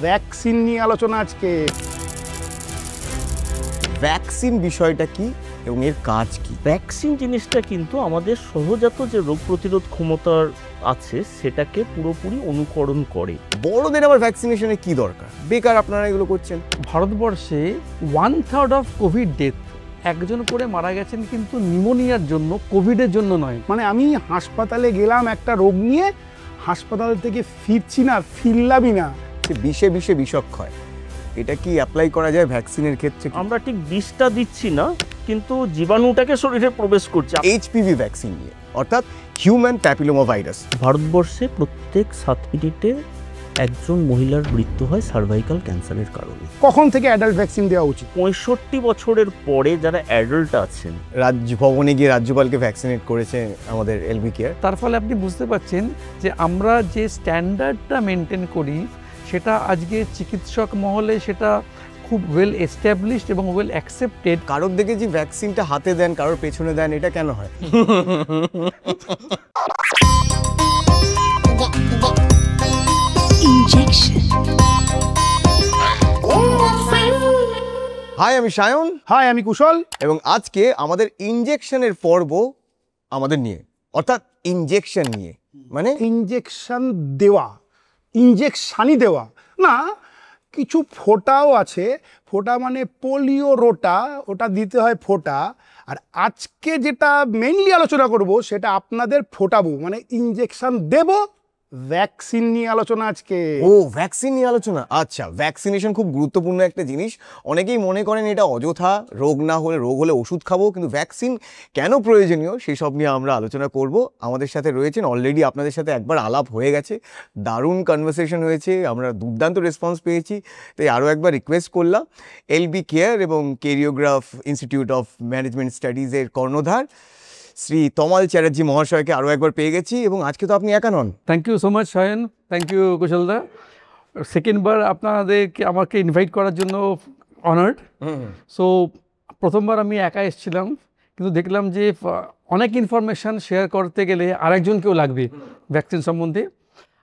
Vaccine নিয়ে আলোচনা আজকে। ভ্যাকসিন বিষয়টা কি এবং এর কাজ কি? ভ্যাকসিন জিনিসটা কিন্তু আমাদের সহজাত যে রোগ প্রতিরোধ ক্ষমতার আছে সেটাকে পুরোপুরি অনুকরণ করে। বড়দের আবার ভ্যাকসিনেশনে কি দরকার? বেকার আপনারা এগুলো করছেন। ভারতবর্ষে 1/3 অফ কোভিড ডেথ একজন করে মারা গেছেন কিন্তু নিউমোনিয়ার জন্য, কোভিডের জন্য নয়। মানে আমি হাসপাতালে গেলাম একটা রোগ নিয়ে, হাসপাতাল থেকে ফিরছি না, ফিরলামই না। বিষে বিষে বিষক্ষয়, এটা কি অ্যাপ্লাই করা যায় ভ্যাকসিনের ক্ষেত্রে? আমরা ঠিক বিষটা দিচ্ছি না, কিন্তু জীবাণুটাকে শরীরে প্রবেশ করছে। এইচপিভি ভ্যাকসিন নিয়ে, অর্থাৎ হিউম্যান প্যাপিলোমা ভাইরাস। ভারতবর্ষে প্রত্যেক 7 মিনিটে একজন মহিলার মৃত্যু হয় সার্ভাইকাল ক্যান্সারের কারণে। কখন থেকে অ্যাডাল্ট ভ্যাকসিন দেওয়া উচিত? 65 বছরের পরে যারা অ্যাডাল্ট আছেন। রাজভবনে গিয়ে রাজ্যপালকে ভ্যাকসিনেট করেছে আমাদের এলবি কেয়ার। তার ফলে আপনি বুঝতে পারছেন যে আমরা যে স্ট্যান্ডার্ডটা মেনটেন করি সেটা আজকে চিকিৎসক মহলে সেটা খুব ওয়েল এস্টাবলিশড এবং ওয়েল অ্যাকসেপ্টেড। কারোর দিকে যে ভ্যাকসিনটা হাতে দেন, কারোর পেছনে দেন, এটা কেন হয়? হাই, আমি সায়ন। হাই, আমি কুশল। এবং আজকে আমাদের ইনজেকশনের পর্ব আমাদের নিয়ে, অর্থাৎ ইনজেকশন নিয়ে। মানে ইনজেকশন দেওয়া, ইনজেকশানই দেওয়া না, কিছু ফোঁটাও আছে। ফোঁটা মানে পোলিও রোটা, ওটা দিতে হয় ফোঁটা। আর আজকে যেটা মেইনলি আলোচনা করব সেটা আপনাদের ফোটাবো, মানে ইনজেকশন দেব। ভ্যাকসিন নিয়ে আলোচনা আজকে। ও, ভ্যাকসিন নিয়ে আলোচনা। আচ্ছা, ভ্যাকসিনেশন খুব গুরুত্বপূর্ণ একটা জিনিস। অনেকেই মনে করেন এটা অযথা, রোগ হলে ওষুধ খাবো, কিন্তু ভ্যাকসিন কেন প্রয়োজনীয় সেই সব নিয়ে আমরা আলোচনা করব। আমাদের সাথে রয়েছেন, অলরেডি আপনাদের সাথে একবার আলাপ হয়ে গেছে, দারুণ কনভারসেশন হয়েছে, আমরা দুর্দান্ত রেসপন্স পেয়েছি। তাই আরও একবার রিকোয়েস্ট করলাম এলবি কেয়ার এবং কেরিওগ্রাফ ইনস্টিটিউট অফ ম্যানেজমেন্ট স্টাডিজের কর্ণধার শ্রী তমাল চ্যাটার্জি মহাশয়কে আরও একবার পেয়ে গেছি। এবং আজকে তো আপনি একা নন। Thank you so much Sayan, thank you কুশলদা। সেকেন্ডবার আপনাদেরকে আমাকে ইনভাইট করার জন্য অনার্ড। সো প্রথমবার আমি একা এসেছিলাম, কিন্তু দেখলাম যে অনেক ইনফরমেশান শেয়ার করতে গেলে আরেকজনকেও লাগবে ভ্যাকসিন সম্বন্ধে।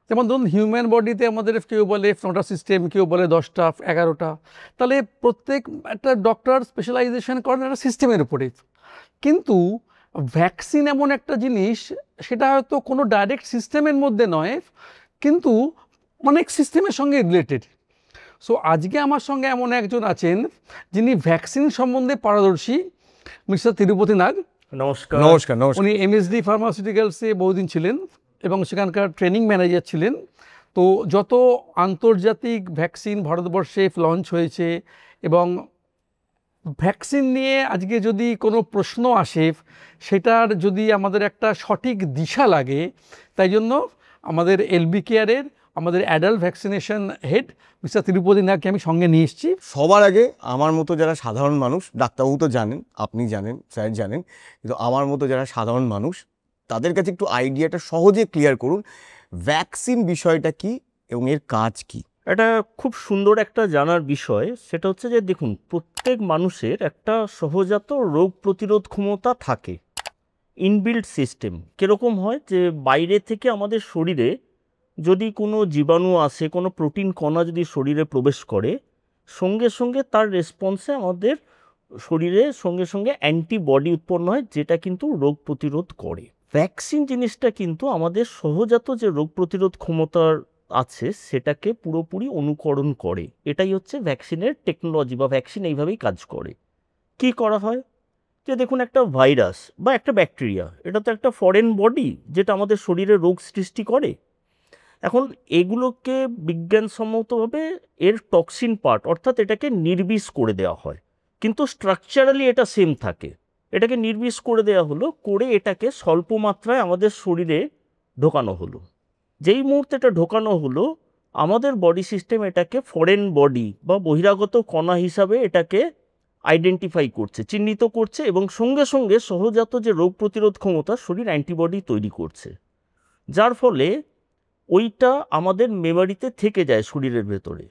যেমন ধরুন হিউম্যান বডিতে আমাদের কেউ বলে 9টা সিস্টেম, কেউ বলে 10টা, 11টা। তাহলে প্রত্যেক একটা ডক্টর স্পেশালাইজেশন করেন একটা সিস্টেমের উপরে। কিন্তু ভ্যাকসিন এমন একটা জিনিস, সেটা হয়তো কোনো ডাইরেক্ট সিস্টেমের মধ্যে নয়, কিন্তু অনেক সিস্টেমের সঙ্গে রিলেটেড। সো আজকে আমার সঙ্গে এমন একজন আছেন যিনি ভ্যাকসিন সম্বন্ধে পারদর্শী, মিস্টার তিরুপতি নাগ। নমস্কার। নমস্কার। নমস্কার। উনি এমএসডি ফার্মাসিউটিক্যালসে বহুদিন ছিলেন এবং সেখানকার ট্রেনিং ম্যানেজার ছিলেন। তো যত আন্তর্জাতিক ভ্যাকসিন ভারতবর্ষে লঞ্চ হয়েছে, এবং ভ্যাকসিন নিয়ে আজকে যদি কোনো প্রশ্ন আসে সেটার যদি আমাদের একটা সঠিক দিশা লাগে, তাই জন্য আমাদের এলবি কেয়ারের আমাদের adult vaccination head mister Tirupati নাগকে আমি সঙ্গে নিয়ে এসেছি। সবার আগে আমার মতো যারা সাধারণ মানুষ, ডাক্তারবাবু তো জানেন, আপনি জানেন, স্যার জানেন, কিন্তু আমার মতো যারা সাধারণ মানুষ তাদের কাছে একটু আইডিয়াটা সহজে ক্লিয়ার করুন, ভ্যাকসিন বিষয়টা কি এবং এর কাজ কি? এটা খুব সুন্দর একটা জানার বিষয়। সেটা হচ্ছে যে দেখুন, প্রত্যেক মানুষের একটা সহজাত রোগ প্রতিরোধ ক্ষমতা থাকে, ইনবিল্ট সিস্টেম। কীরকম হয় যে বাইরে থেকে আমাদের শরীরে যদি কোনো জীবাণু আসে, কোনো প্রোটিন কণা যদি শরীরে প্রবেশ করে, সঙ্গে সঙ্গে তার রেসপন্সে আমাদের শরীরে সঙ্গে সঙ্গে অ্যান্টিবডি উৎপন্ন হয়, যেটা কিন্তু রোগ প্রতিরোধ করে। ভ্যাকসিন জিনিসটা কিন্তু আমাদের সহজাত যে রোগ প্রতিরোধ ক্ষমতার আছে সেটাকে পুরোপুরি অনুকরণ করে। এটাই হচ্ছে ভ্যাকসিনের টেকনোলজি, বা ভ্যাকসিন এইভাবেই কাজ করে। কি করা হয় যে দেখুন, একটা ভাইরাস বা একটা ব্যাকটেরিয়া, এটা তো একটা ফরেন বডি যেটা আমাদের শরীরে রোগ সৃষ্টি করে। এখন এগুলোকে বিজ্ঞানসম্মতভাবে এর টক্সিন পার্ট, অর্থাৎ এটাকে নির্বিষ করে দেওয়া হয়, কিন্তু স্ট্রাকচারালি এটা সেম থাকে। এটাকে নির্বিষ করে দেওয়া হলো, করে এটাকে স্বল্প মাত্রায় আমাদের শরীরে ঢোকানো হলো। যেই মুহূর্তে এটা ঢোকানো হলো, আমাদের বডি সিস্টেম এটাকে ফরেন বডি বা বহিরাগত কণা হিসাবে এটাকে আইডেন্টিফাই করছে, চিহ্নিত করছে, এবং সঙ্গে সঙ্গে সহজাত যে রোগ প্রতিরোধ ক্ষমতা শরীর অ্যান্টিবডি তৈরি করছে, যার ফলে ওইটা আমাদের মেমোরিতে থেকে যায় শরীরের ভেতরে।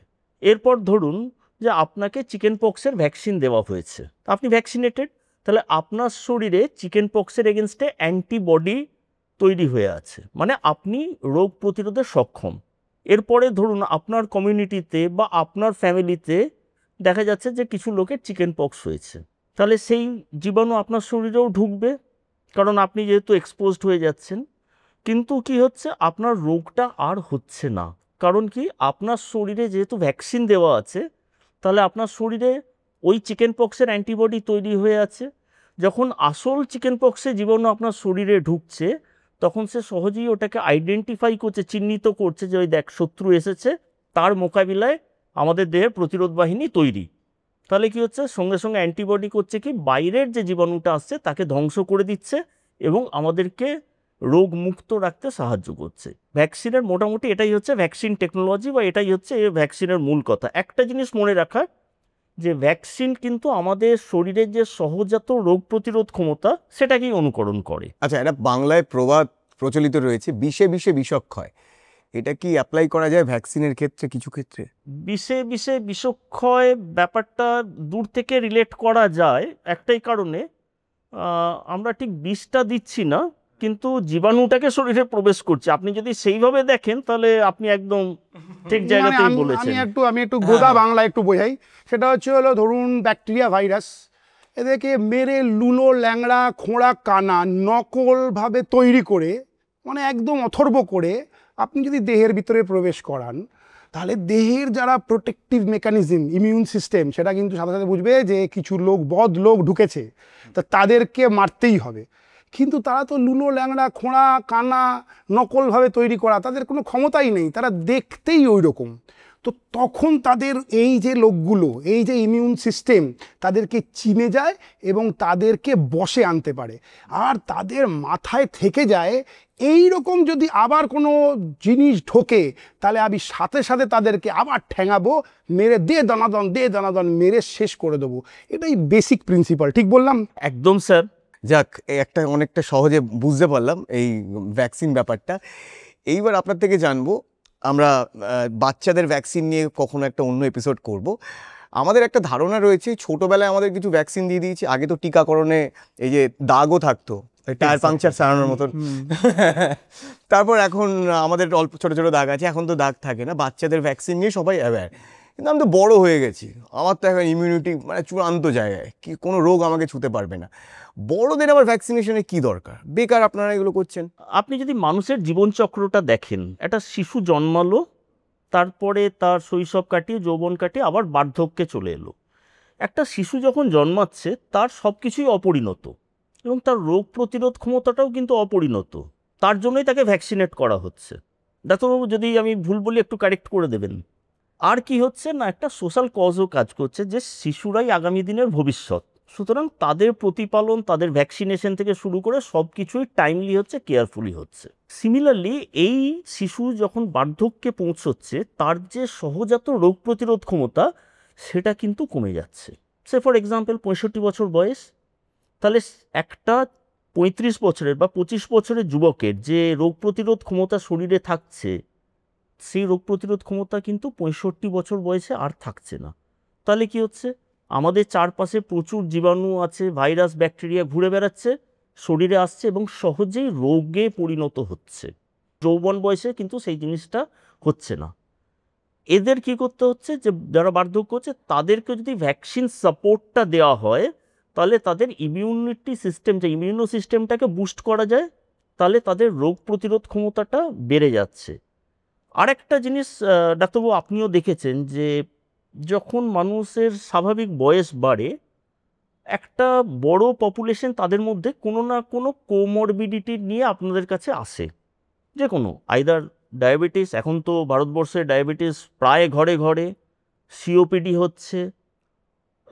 এরপর ধরুন যে আপনাকে চিকেন পক্সের ভ্যাকসিন দেওয়া হয়েছে, আপনি ভ্যাকসিনেটেড, তাহলে আপনার শরীরে চিকেন পক্সের এগেনস্টে অ্যান্টিবডি তৈরি হয়ে আছে, মানে আপনি রোগ প্রতিরোধে সক্ষম। এরপরে ধরুন আপনার কমিউনিটিতে বা আপনার ফ্যামিলিতে দেখা যাচ্ছে যে কিছু লোকের চিকেন পক্স হয়েছে, তাহলে সেই জীবাণু আপনার শরীরেও ঢুকবে, কারণ আপনি যেহেতু এক্সপোজড হয়ে যাচ্ছেন। কিন্তু কি হচ্ছে, আপনার রোগটা আর হচ্ছে না। কারণ কি, আপনার শরীরে যেহেতু ভ্যাকসিন দেওয়া আছে, তাহলে আপনার শরীরে ওই চিকেন পক্সের অ্যান্টিবডি তৈরি হয়ে আছে। যখন আসল চিকেন পক্সের জীবাণু আপনার শরীরে ঢুকছে, তখন সে সহজেই ওটাকে আইডেন্টিফাই করছে, চিহ্নিত করছে যে ওই দেখ শত্রু এসেছে, তার মোকাবিলায় আমাদের দেহের প্রতিরোধ বাহিনী তৈরি। তাহলে কি হচ্ছে, সঙ্গে সঙ্গে অ্যান্টিবডি করছে কি, বাইরের যে জীবাণুটা আসছে তাকে ধ্বংস করে দিচ্ছে এবং আমাদেরকে রোগ মুক্ত রাখতে সাহায্য করছে। ভ্যাকসিনের মোটামুটি এটাই হচ্ছে ভ্যাকসিন টেকনোলজি, বা এটাই হচ্ছে এই ভ্যাকসিনের মূল কথা। একটা জিনিস মনে রাখা, যে ভ্যাকসিন কিন্তু আমাদের শরীরের যে সহজাত রোগ প্রতিরোধ ক্ষমতা সেটাকেই অনুকরণ করে। আচ্ছা, এটা বাংলায় প্রবাদ প্রচলিত রয়েছে, বিষে বিষে বিষক্ষয়। এটা কি অ্যাপ্লাই করা যায় ভ্যাকসিনের ক্ষেত্রে কিছু ক্ষেত্রে? বিষে বিষে বিষক্ষয় ব্যাপারটা দূর থেকে রিলেট করা যায় একটাই কারণে, আমরা ঠিক বিষটা দিচ্ছি না, কিন্তু জীবাণুটাকে শরীরে প্রবেশ করছে। আপনি যদি সেইভাবে দেখেন তাহলে আপনি একদম ঠিক মানে জায়গাতেই বলেছেন। আমি একটু গোদা বাংলা একটু বোঝাই। সেটা হলো ধরুন ব্যাকটেরিয়া, ভাইরাস, এদেরকে মেরে লুলো ল্যাংড়া খোঁড়া কানা নকলভাবে তৈরি করে, মানে একদম অথর্ব করে আপনি যদি দেহের ভিতরে প্রবেশ করান, তাহলে দেহের যারা প্রোটেক্টিভ মেকানিজম, ইমিউন সিস্টেম, সেটা কিন্তু সাথে সাথে বুঝবে যে কিছু লোক ঢুকেছে, তা তাদেরকে মারতেই হবে। কিন্তু তারা তো লুলো ল্যাংড়া খোঁড়া কানা নকলভাবে তৈরি করা, তাদের কোনো ক্ষমতাই নেই, তারা দেখতেই ওই রকম। তো তখন তাদের এই যে লোকগুলো, এই যে ইমিউন সিস্টেম তাদেরকে চিনে যায় এবং তাদেরকে বশে আনতে পারে। আর তাদের মাথায় থেকে যায় এই রকম যদি আবার কোনো জিনিস ঢোকে, তাহলে আমি সাথে সাথে তাদেরকে আবার ঠ্যাঙাবো, মেরে দে দানাদন মেরে শেষ করে দেবো। এটাই বেসিক প্রিন্সিপাল, ঠিক বললাম? একদম স্যার। যাক, একটা অনেকটা সহজে বুঝতে পারলাম এই ভ্যাকসিন ব্যাপারটা। এইবার আপনার থেকে জানবো, আমরা বাচ্চাদের ভ্যাকসিন নিয়ে কখনো একটা অন্য এপিসোড করব। আমাদের একটা ধারণা রয়েছে, ছোটোবেলায় আমাদের কিছু ভ্যাকসিন দিয়ে দিয়েছি। আগে তো টিকাকরণে এই যে দাগও থাকতো, টায়ার পাংচার সারানোর মতন। তারপর এখন আমাদের অল্প ছোটো ছোটো দাগ আছে, এখন তো দাগ থাকে না। বাচ্চাদের ভ্যাকসিন নিয়ে সবাই অ্যাওয়্যার, কিন্তু আমি তো বড়ো হয়ে গেছি, আমার তো এখন ইমিউনিটি মানে চূড়ান্ত জায়গায়, কি কোনো রোগ আমাকে ছুতে পারবে না। বড়দের আবার ভ্যাকসিনেশনে কি দরকার? বেকার আপনারা এগুলো করছেন। আপনি যদি মানুষের জীবনচক্রটা দেখেন, একটা শিশু জন্মালো, তারপরে তার শৈশব কাটিয়ে যৌবন কাটিয়ে আবার বার্ধক্যে চলে এলো। একটা শিশু যখন জন্মাচ্ছে তার সব কিছুই অপরিণত এবং তার রোগ প্রতিরোধ ক্ষমতাটাও কিন্তু অপরিণত। তার জন্যই তাকে ভ্যাকসিনেট করা হচ্ছে। ডাক্তারবাবু, যদি আমি ভুল বলি একটু কারেক্ট করে দেবেন। আর কি হচ্ছে না, একটা সোশ্যাল কজও কাজ করছে, যে শিশুরাই আগামী দিনের ভবিষ্যৎ। সুতরাং তাদের প্রতিপালন, তাদের ভ্যাকসিনেশন থেকে শুরু করে সব কিছুই টাইমলি হচ্ছে, কেয়ারফুলি হচ্ছে। সিমিলারলি এই শিশু যখন বার্ধক্যে পৌঁছচ্ছে, তার যে সহজাত রোগ প্রতিরোধ ক্ষমতা সেটা কিন্তু কমে যাচ্ছে। সে ফর এক্সাম্পল 65 বছর বয়স, তাহলে একটা 35 বছরের বা 25 বছরের যুবকের যে রোগ প্রতিরোধ ক্ষমতা শরীরে থাকছে, সেই রোগ প্রতিরোধ ক্ষমতা কিন্তু 65 বছর বয়সে আর থাকছে না। তাহলে কি হচ্ছে, আমাদের চারপাশে প্রচুর জীবাণু আছে, ভাইরাস ব্যাকটেরিয়া ঘুরে বেড়াচ্ছে, শরীরে আসছে এবং সহজেই রোগে পরিণত হচ্ছে। যৌবন বয়সে কিন্তু সেই জিনিসটা হচ্ছে না। এদের কি করতে হচ্ছে, যে যারা বার্ধক্য হচ্ছে তাদেরকে যদি ভ্যাকসিন সাপোর্টটা দেওয়া হয়, তাহলে তাদের ইমিউনিটি সিস্টেম, যে ইমিউনো সিস্টেমটাকে বুস্ট করা যায়, তাহলে তাদের রোগ প্রতিরোধ ক্ষমতাটা বেড়ে যাচ্ছে। আরেকটা জিনিস ডাক্তারবাবু আপনিও দেখেছেন, যে যখন মানুষের স্বাভাবিক বয়স বাড়ে, একটা বড় পপুলেশন তাদের মধ্যে কোনো না কোনো কোমরবিডিটি নিয়ে আপনাদের কাছে আসে। যে কোনো আইদার ডায়াবেটিস, এখন তো ভারতবর্ষে ডায়াবেটিস প্রায় ঘরে ঘরে, সিওপিডি হচ্ছে,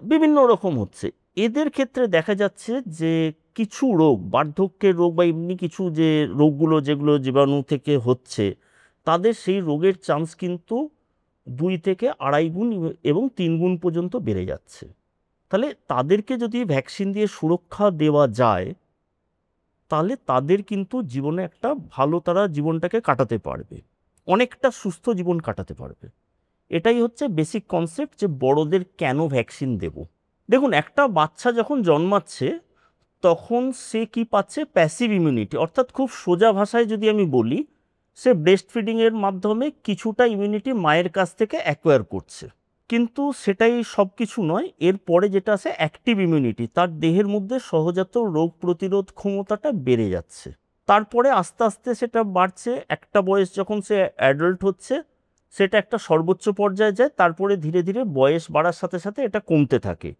বিভিন্ন রকম হচ্ছে। এদের ক্ষেত্রে দেখা যাচ্ছে যে কিছু রোগ, বার্ধক্যের রোগ বা এমনি কিছু যে রোগগুলো যেগুলো জীবাণু থেকে হচ্ছে, তাদের সেই রোগের চান্স কিন্তু 2 থেকে 2.5 গুণ এবং 3 গুণ পর্যন্ত বেড়ে যাচ্ছে। তাহলে তাদেরকে যদি ভ্যাকসিন দিয়ে সুরক্ষা দেওয়া যায়, তাহলে তাদের কিন্তু জীবনে একটা ভালো, তারা জীবনটাকে কাটাতে পারবে, অনেকটা সুস্থ জীবন কাটাতে পারবে। এটাই হচ্ছে বেসিক কনসেপ্ট, যে বড়দের কেন ভ্যাকসিন দেব। দেখুন, একটা বাচ্চা যখন জন্মাচ্ছে তখন সে কি পাচ্ছে, প্যাসিভ ইমিউনিটি। অর্থাৎ খুব সোজা ভাষায় যদি আমি বলি, সে ব্রেস্ট ফিডিংয়ের মাধ্যমে কিছুটা ইমিউনিটি মায়ের কাছ থেকে অ্যাকোয়ার করছে, কিন্তু সেটাই সব কিছু নয়। এরপরে যেটা আছে অ্যাক্টিভ ইমিউনিটি, তার দেহের মধ্যে সহজাত রোগ প্রতিরোধ ক্ষমতাটা বেড়ে যাচ্ছে। তারপরে আস্তে আস্তে সেটা বাড়ছে, একটা বয়স যখন সে অ্যাডাল্ট হচ্ছে সেটা একটা সর্বোচ্চ পর্যায়ে যায়, তারপরে ধীরে ধীরে বয়স বাড়ার সাথে সাথে এটা কমতে থাকে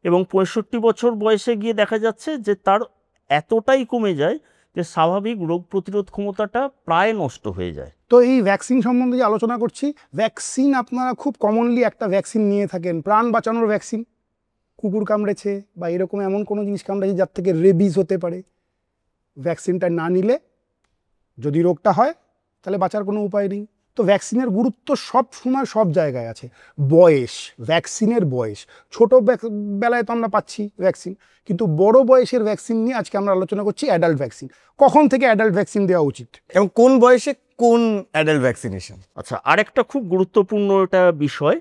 এবং 65 বছর বয়সে গিয়ে দেখা যাচ্ছে যে তার এতটাই কমে যায় যে স্বাভাবিক রোগ প্রতিরোধ ক্ষমতাটা প্রায় নষ্ট হয়ে যায়। তো এই ভ্যাকসিন সম্বন্ধে যে আলোচনা করছি, ভ্যাকসিন আপনারা খুব কমনলি একটা ভ্যাকসিন নিয়ে থাকেন, প্রাণ বাঁচানোর ভ্যাকসিন। কুকুর কামড়েছে বা এরকম এমন কোনো জিনিস কামড়েছে যার থেকে রেবিস হতে পারে, ভ্যাকসিনটা না নিলে যদি রোগটা হয় তাহলে বাঁচার কোনো উপায় নেই। তো ভ্যাকসিনের গুরুত্ব সব সময় সব জায়গায় আছে। বয়স, ভ্যাকসিনের বয়স, ছোটো বেলায় তো আমরা পাচ্ছি ভ্যাকসিন, কিন্তু বড় বয়সের ভ্যাকসিন নিয়ে আজকে আমরা আলোচনা করছি। অ্যাডাল্ট ভ্যাকসিন, কখন থেকে অ্যাডাল্ট ভ্যাকসিন দেওয়া উচিত এবং কোন বয়সে কোন অ্যাডাল্ট ভ্যাকসিনেশন? আচ্ছা, আরেকটা খুব গুরুত্বপূর্ণ এটা বিষয়,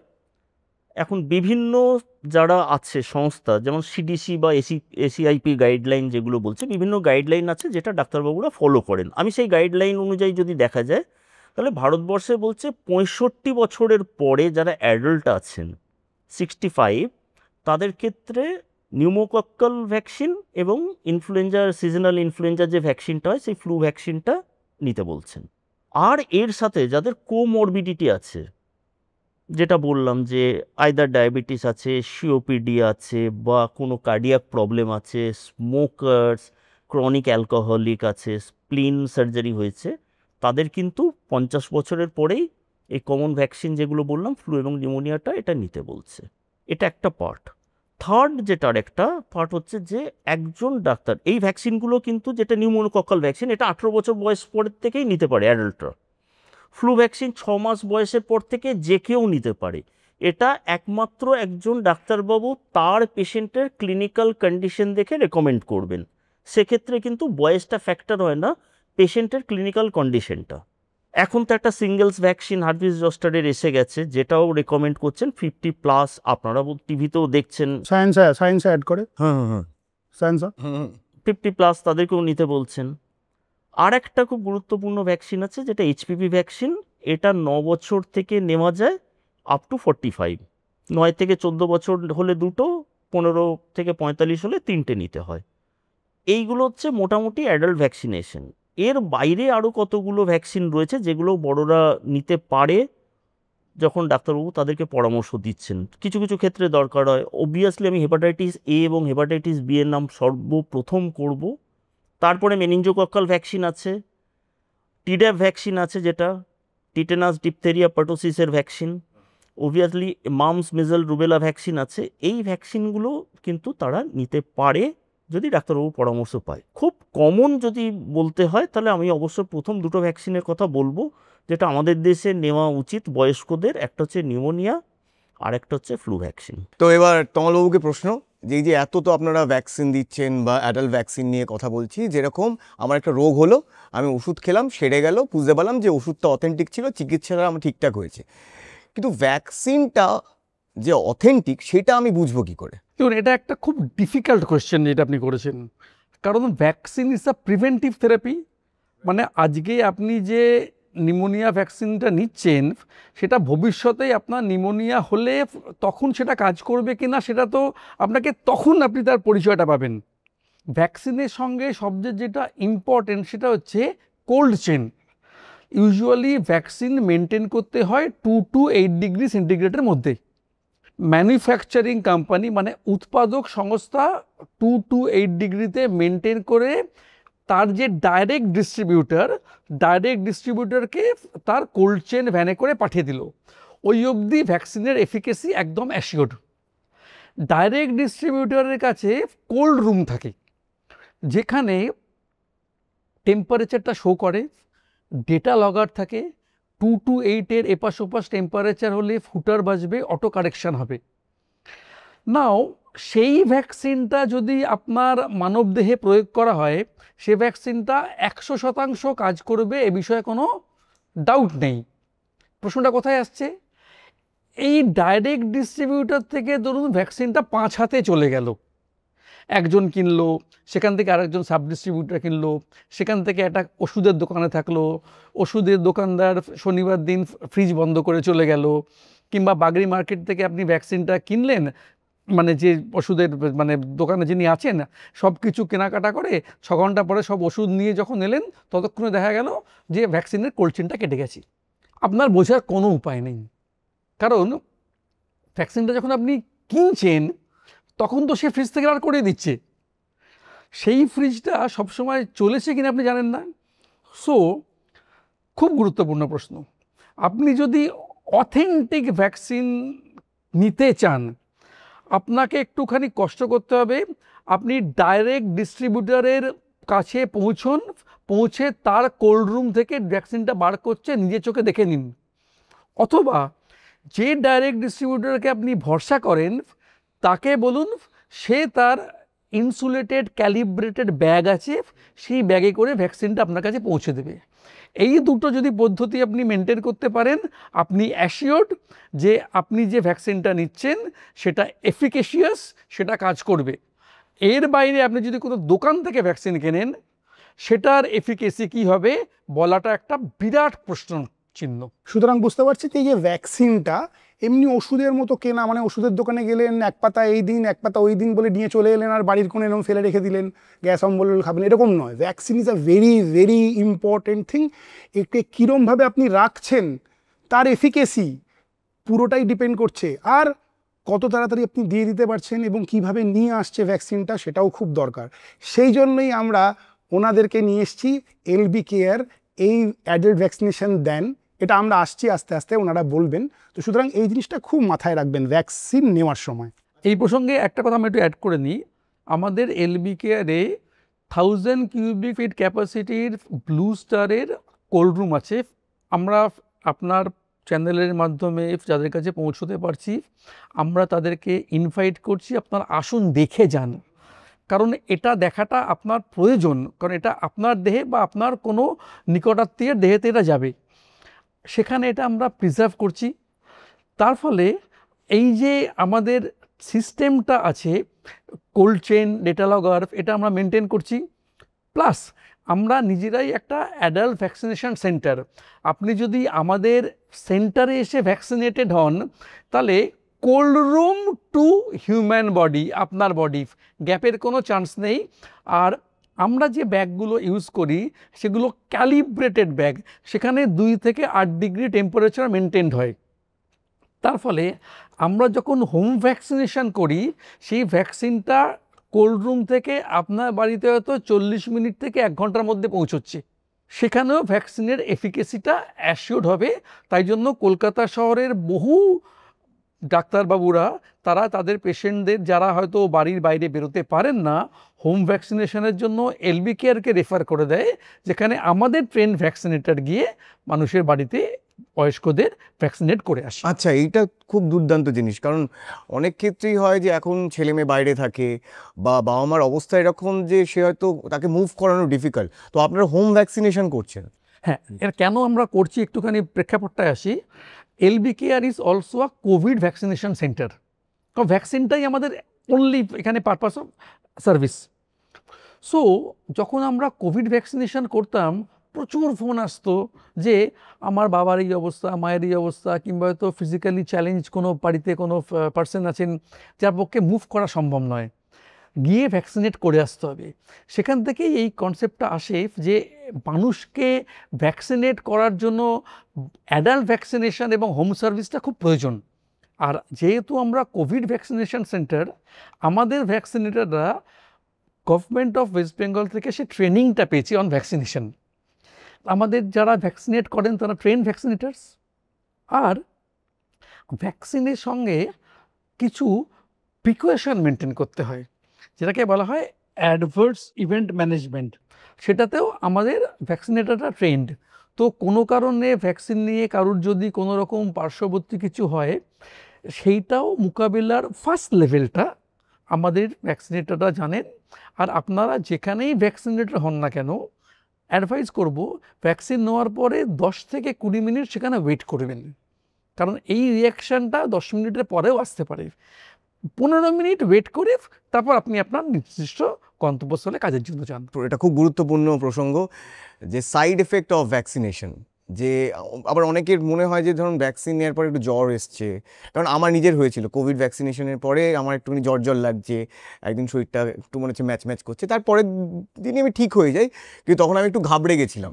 এখন বিভিন্ন যারা আছে সংস্থা, যেমন সিডিসি বা এসিআইপি গাইডলাইন যেগুলো বলছে, বিভিন্ন গাইডলাইন আছে যেটা ডাক্তারবাবুরা ফলো করেন। আমি সেই গাইডলাইন অনুযায়ী যদি দেখা যায় তাহলে ভারতবর্ষে বলছে 65 বছরের পরে যারা অ্যাডাল্ট আছেন 65, তাদের ক্ষেত্রে নিউমোকক্কাল ভ্যাকসিন এবং ইনফ্লুয়েঞ্জার, সিজনাল ইনফ্লুয়েঞ্জার যে ভ্যাকসিনটা হয় সেই ফ্লু ভ্যাকসিনটা নিতে বলছেন। আর এর সাথে যাদের কোমরবিডিটি আছে, যেটা বললাম যে আইদার ডায়াবেটিস আছে, সিওপিডি আছে, বা কোনো কার্ডিয়াক প্রবলেম আছে, স্মোকার্স, ক্রনিক অ্যালকোহলিক আছে, স্প্লিন সার্জারি হয়েছে, তাদের কিন্তু 50 বছরের পরেই এই কমন ভ্যাকসিন যেগুলো বললাম ফ্লু এবং নিউমোনিয়াটা এটা নিতে বলছে। এটা একটা পার্ট। থার্ড যেটার একটা পার্ট হচ্ছে যে একজন ডাক্তার এই ভ্যাকসিনগুলো কিন্তু, যেটা নিউমোকক্কাল ভ্যাকসিন, এটা 18 বছর বয়স পরের থেকেই নিতে পারে অ্যাডাল্টরা। ফ্লু ভ্যাকসিন 6 মাস বয়সের পর থেকে যে কেউ নিতে পারে। এটা একমাত্র একজন ডাক্তারবাবু তার পেশেন্টের ক্লিনিক্যাল কন্ডিশন দেখে রেকমেন্ড করবেন। সেক্ষেত্রে কিন্তু বয়সটা ফ্যাক্টর হয় না, পেশেন্টের ক্লিনিক্যাল কন্ডিশনটা। এখন তো একটা সিঙ্গেলস ভ্যাকসিন হার্পিস জস্টারের এসে গেছে, যেটাও রেকমেন্ড করছেন 50+। আপনারা টিভিতেও দেখছেন, সায়েন্স অ্যাড করে, সায়েন্স 50+ তাদেরকেও নিতে বলছেন। আর একটা খুব গুরুত্বপূর্ণ ভ্যাকসিন আছে যেটা এইচপিভি ভ্যাকসিন। এটা 9 বছর থেকে নেওয়া যায় আপ টু 45। 9 থেকে 14 বছর হলে 2টো, 15 থেকে 45 হলে 3টে নিতে হয়। এইগুলো হচ্ছে মোটামুটি অ্যাডাল্ট ভ্যাকসিনেশন। এর বাইরে আরও কতগুলো ভ্যাকসিন রয়েছে যেগুলো বড়রা নিতে পারে যখন ডাক্তারবাবু তাদেরকে পরামর্শ দিচ্ছেন। কিছু কিছু ক্ষেত্রে দরকার হয়। অবভিয়াসলি আমি হেপাটাইটিস এ এবং হেপাটাইটিস বি এর নাম সর্বপ্রথম করব। তারপরে মেনিনজোকক্কাল ভ্যাকসিন আছে, টিড্যাপ ভ্যাকসিন আছে যেটা টিটেনাস, ডিপথেরিয়া, পার্টোসিসের vaccine, obviously mumps, measles, rubella vaccine আছে। এই ভ্যাকসিনগুলো কিন্তু তারা নিতে পারে যদি ডাক্তারবাবু পরামর্শ পায়। খুব কমন যদি বলতে হয় তাহলে আমি অবশ্য প্রথম 2টো ভ্যাকসিনের কথা বলবো যেটা আমাদের দেশে নেওয়া উচিত বয়স্কদের। একটা হচ্ছে নিউমোনিয়া আর একটা হচ্ছে ফ্লু ভ্যাকসিন। তো এবার তমালবাবুকে প্রশ্ন, যে এই যে এত তো আপনারা ভ্যাকসিন দিচ্ছেন বা অ্যাডাল্ট ভ্যাকসিন নিয়ে কথা বলছি, যেরকম আমার একটা রোগ হলো, আমি ওষুধ খেলাম, সেরে গেল, বুঝতে পারলাম যে ওষুধটা অথেন্টিক ছিল, চিকিৎসাটা আমার ঠিকঠাক হয়েছে, কিন্তু ভ্যাকসিনটা যে অথেন্টিক সেটা আমি বুঝবো কী করে? দেখুন, এটা একটা খুব ডিফিকাল্ট কোয়েশ্চেন যেটা আপনি করেছেন, কারণ vaccine is a preventive therapy. মানে আজকে আপনি যে নিউমোনিয়া ভ্যাকসিনটা নিচ্ছেন সেটা ভবিষ্যতেই আপনার নিউমোনিয়া হলে তখন সেটা কাজ করবে কি না সেটা তো আপনাকে তখন আপনি তার পরিচয়টা পাবেন। ভ্যাকসিনের সঙ্গে সবচেয়ে যেটা ইম্পর্টেন্ট সেটা হচ্ছে cold chain. Usually vaccine maintain করতে হয় 2 to 8 ডিগ্রি সেন্টিগ্রেডের মধ্যে। ম্যানুফ্যাকচারিং কোম্পানি মানে উৎপাদক সংস্থা 2 to 8 ডিগ্রিতে মেনটেন করে তার যে ডাইরেক্ট ডিস্ট্রিবিউটরকে তার কোল্ড চেন ভ্যানে করে পাঠিয়ে দিল। ওই অবধি ভ্যাকসিনের এফিকেসি একদম অ্যাসিওর্ড। ডাইরেক্ট ডিস্ট্রিবিউটরের কাছে কোল্ড রুম থাকে যেখানে টেম্পারেচারটা শো করে, ডেটা লগার থাকে। 2 to 8 এপাশ ওপাশ টেম্পারেচার হলে ফুটার বাজবে, অটো কারেকশান হবে। নাও সেই ভ্যাকসিনটা যদি আপনার মানবদেহে প্রয়োগ করা হয়, সে ভ্যাকসিনটা 100% কাজ করবে, এ বিষয়ে কোনো ডাউট নেই। প্রশ্নটা কোথায় আসছে? এই ডাইরেক্ট ডিস্ট্রিবিউটর থেকে ধরুন ভ্যাকসিনটা 5 হাতে চলে গেল, একজন কিনলো, সেখান থেকে আরেকজন সাব ডিস্ট্রিবিউটার কিনলো, সেখান থেকে একটা ওষুধের দোকানে থাকলো, ওষুধের দোকানদার শনিবার দিন ফ্রিজ বন্ধ করে চলে গেল, কিংবা বাগরি মার্কেট থেকে আপনি ভ্যাকসিনটা কিনলেন, মানে যে ওষুধের মানে দোকানে যিনি আছেন সব কিছু কেনাকাটা করে 6 ঘন্টা পরে সব ওষুধ নিয়ে যখন এলেন ততক্ষণে দেখা গেল যে ভ্যাকসিনের কোল্ড চেনটা কেটে গেছে। আপনার বোঝার কোনো উপায় নেই, কারণ ভ্যাকসিনটা যখন আপনি কিনছেন তখন তো সে ফ্রিজ থেকে আর করে দিচ্ছে, সেই ফ্রিজটা সবসময় চলেছে কিনা আপনি জানেন না। সো খুব গুরুত্বপূর্ণ প্রশ্ন, আপনি যদি অথেন্টিক ভ্যাকসিন নিতে চান আপনাকে একটুখানি কষ্ট করতে হবে। আপনি ডাইরেক্ট ডিস্ট্রিবিউটারের কাছে পৌঁছে তার কোল্ড রুম থেকে ভ্যাকসিনটা বার করছে নিজের চোখে দেখে নিন, অথবা যে ডাইরেক্ট ডিস্ট্রিবিউটারকে আপনি ভরসা করেন তাকে বলুন সে তার ইনসুলেটেড ক্যালিব্রেটেড ব্যাগ আছে, সেই ব্যাগে করে ভ্যাকসিনটা আপনার কাছে পৌঁছে দেবে। এই দুটো যদি পদ্ধতি আপনি মেনটেন করতে পারেন, আপনি অ্যাসিওর্ড যে আপনি যে ভ্যাকসিনটা নিচ্ছেন সেটা এফিকেশিয়াস, সেটা কাজ করবে। এর বাইরে আপনি যদি কোনো দোকান থেকে ভ্যাকসিন কেনেন সেটার এফিকেসি কী হবে বলাটা একটা বিরাট প্রশ্ন চিহ্ন। সুতরাং বুঝতে পারছি যে এই যে ভ্যাকসিনটা এমনি ওষুধের মতো কেনা, মানে ওষুধের দোকানে গেলেন এক পাতা এই দিন এক পাতা ওই দিন বলে নিয়ে চলে এলেন আর বাড়ির কোণে এরকম ফেলে রেখে দিলেন, গ্যাস অম্বল খাবেন, এরকম নয়। Vaccine is a very very important thing. একে কীরমভাবে আপনি রাখছেন তার এফিকেসি পুরোটাই ডিপেন্ড করছে, আর কত তাড়াতাড়ি আপনি দিয়ে দিতে পারছেন এবং কিভাবে নিয়ে আসছে ভ্যাকসিনটা সেটাও খুব দরকার। সেই জন্যই আমরা ওনাদেরকে নিয়ে এসেছি। এলবি কেয়ার এই অ্যাডাল্ট ভ্যাকসিনেশন দেন, এটা আমরা আসছি আস্তে আস্তে ওনারা বলবেন। তো সুতরাং এই জিনিসটা খুব মাথায় রাখবেন ভ্যাকসিন নেওয়ার সময়। এই প্রসঙ্গে একটা কথা আমি একটু অ্যাড করে নিই, আমাদের এলবি কেয়ারে 1000 কিউবিক ফিট ক্যাপাসিটির ব্লু স্টারের কোল্ড রুম আছে। আমরা আপনার চ্যানেলের মাধ্যমে যাদের কাছে পৌঁছতে পারছি আমরা তাদেরকে ইনভাইট করছি আপনার আসুন দেখে যান, কারণ এটা দেখাটা আপনার প্রয়োজন, কারণ এটা আপনার দেহে বা আপনার কোনো নিকটাত্মীয়ের দেহেতে এটা যাবে, সেখানে এটা আমরা প্রিজার্ভ করছি। তার ফলে এই যে আমাদের সিস্টেমটা আছে কোল্ড চেন ডেটা লগার, এটা আমরা মেনটেন করছি। প্লাস আমরা নিজেরাই একটা অ্যাডাল্ট ভ্যাকসিনেশন সেন্টার, আপনি যদি আমাদের সেন্টারে এসে ভ্যাকসিনেটেড হন তাহলে cold room two human body, আপনার বডি গ্যাপের কোনো চান্স নেই। আর আমরা যে ব্যাগগুলো ইউজ করি সেগুলো ক্যালিব্রেটেড ব্যাগ, সেখানে 2 থেকে 8 ডিগ্রি টেম্পারেচার মেনটেন্ড হয়। তার ফলে আমরা যখন হোম ভ্যাকসিনেশন করি সেই ভ্যাকসিনটা কোল্ড রুম থেকে আপনার বাড়িতে হয়তো 40 মিনিট থেকে 1 ঘন্টার মধ্যে পৌঁছচ্ছে, সেখানেও ভ্যাকসিনের এফিকেসিটা অ্যাসিওর্ড হবে। তাই জন্য কলকাতা শহরের বহু ডাক্তারবাবুরা তারা তাদের পেশেন্টদের যারা হয়তো বাড়ির বাইরে বেরোতে পারেন না হোম ভ্যাকসিনেশনের জন্য এলবি কেয়ারকে রেফার করে দেয়, যেখানে আমাদের ট্রেন ভ্যাকসিনেটর গিয়ে মানুষের বাড়িতে বয়স্কদের ভ্যাকসিনেট করে আসে। আচ্ছা, এইটা খুব দুর্দান্ত জিনিস, কারণ অনেক ক্ষেত্রেই হয় যে এখন ছেলে মেয়ে বাইরে থাকে বা বাবা মার অবস্থা এরকম যে সে হয়তো তাকে মুভ করানো ডিফিকাল্ট, তো আপনারা হোম ভ্যাকসিনেশন করছেন। হ্যাঁ, এর কেন আমরা করছি একটুখানি প্রেক্ষাপটটায় আসি। LB care is also a Covid vaccination centre, কারণ ভ্যাকসিনটাই আমাদের অনলি এখানে পারপাস অফ সার্ভিস। সো যখন আমরা কোভিড ভ্যাকসিনেশন করতাম প্রচুর ফোন আসতো যে আমার বাবার এই অবস্থা, মায়ের এই অবস্থা, কিংবা হয়তো ফিজিক্যালি চ্যালেঞ্জ কোনো বাড়িতে কোনো পার্সন আছেন যার পক্ষে মুভ করা সম্ভব নয়, গিয়ে ভ্যাকসিনেট করে আসতে হবে। সেখান থেকেই এই কনসেপ্টটা আসে যে মানুষকে ভ্যাকসিনেট করার জন্য অ্যাডাল্ট ভ্যাকসিনেশন এবং হোম সার্ভিসটা খুব প্রয়োজন। আর যেহেতু আমরা কোভিড ভ্যাকসিনেশন সেন্টার, আমাদের ভ্যাকসিনেটররা গভর্নমেন্ট অফ ওয়েস্ট বেঙ্গল থেকে সে ট্রেনিংটা পেয়েছি অন ভ্যাকসিনেশন। আমাদের যারা ভ্যাকসিনেট করেন তারা ট্রেন ভ্যাকসিনেটার্স, আর ভ্যাকসিনের সঙ্গে কিছু প্রিকশন মেনটেন করতে হয় যেটাকে বলা হয় অ্যাডভার্স ইভেন্ট ম্যানেজমেন্ট, সেটাতেও আমাদের ভ্যাকসিনেটররা ট্রেন্ড। তো কোনো কারণে ভ্যাকসিন নিয়ে কারুর যদি কোনো রকম পার্শ্ববর্তী কিছু হয় সেইটাও মোকাবিলার ফার্স্ট লেভেলটা আমাদের ভ্যাকসিনেটররা জানেন। আর আপনারা যেখানেই ভ্যাকসিনেটর হন না কেন অ্যাডভাইস করব ভ্যাকসিন নেওয়ার পরে 10 থেকে 20 মিনিট সেখানে ওয়েট করবেন, কারণ এই রিয়াকশানটা 10 মিনিটের পরেও আসতে পারে। 15 মিনিট ওয়েট করে তারপর আপনি আপনার নির্দিষ্ট গন্তব্যস্থলে কাজের জন্য যান। তো এটা খুব গুরুত্বপূর্ণ প্রসঙ্গ, যে সাইড এফেক্ট অফ ভ্যাকসিনেশন। যে আবার অনেকের মনে হয় যে ধরুন ভ্যাকসিন নেওয়ার পরে একটু জ্বর এসছে, কারণ আমার নিজের হয়েছিল কোভিড ভ্যাকসিনেশনের পরে আমার একটুখানি জ্বর জ্বর লাগছে, একদিন শরীরটা একটু মনে হচ্ছে ম্যাচ ম্যাচ করছে, তারপরের দিনই আমি ঠিক হয়ে যাই, কিন্তু তখন আমি একটু ঘাবড়ে গেছিলাম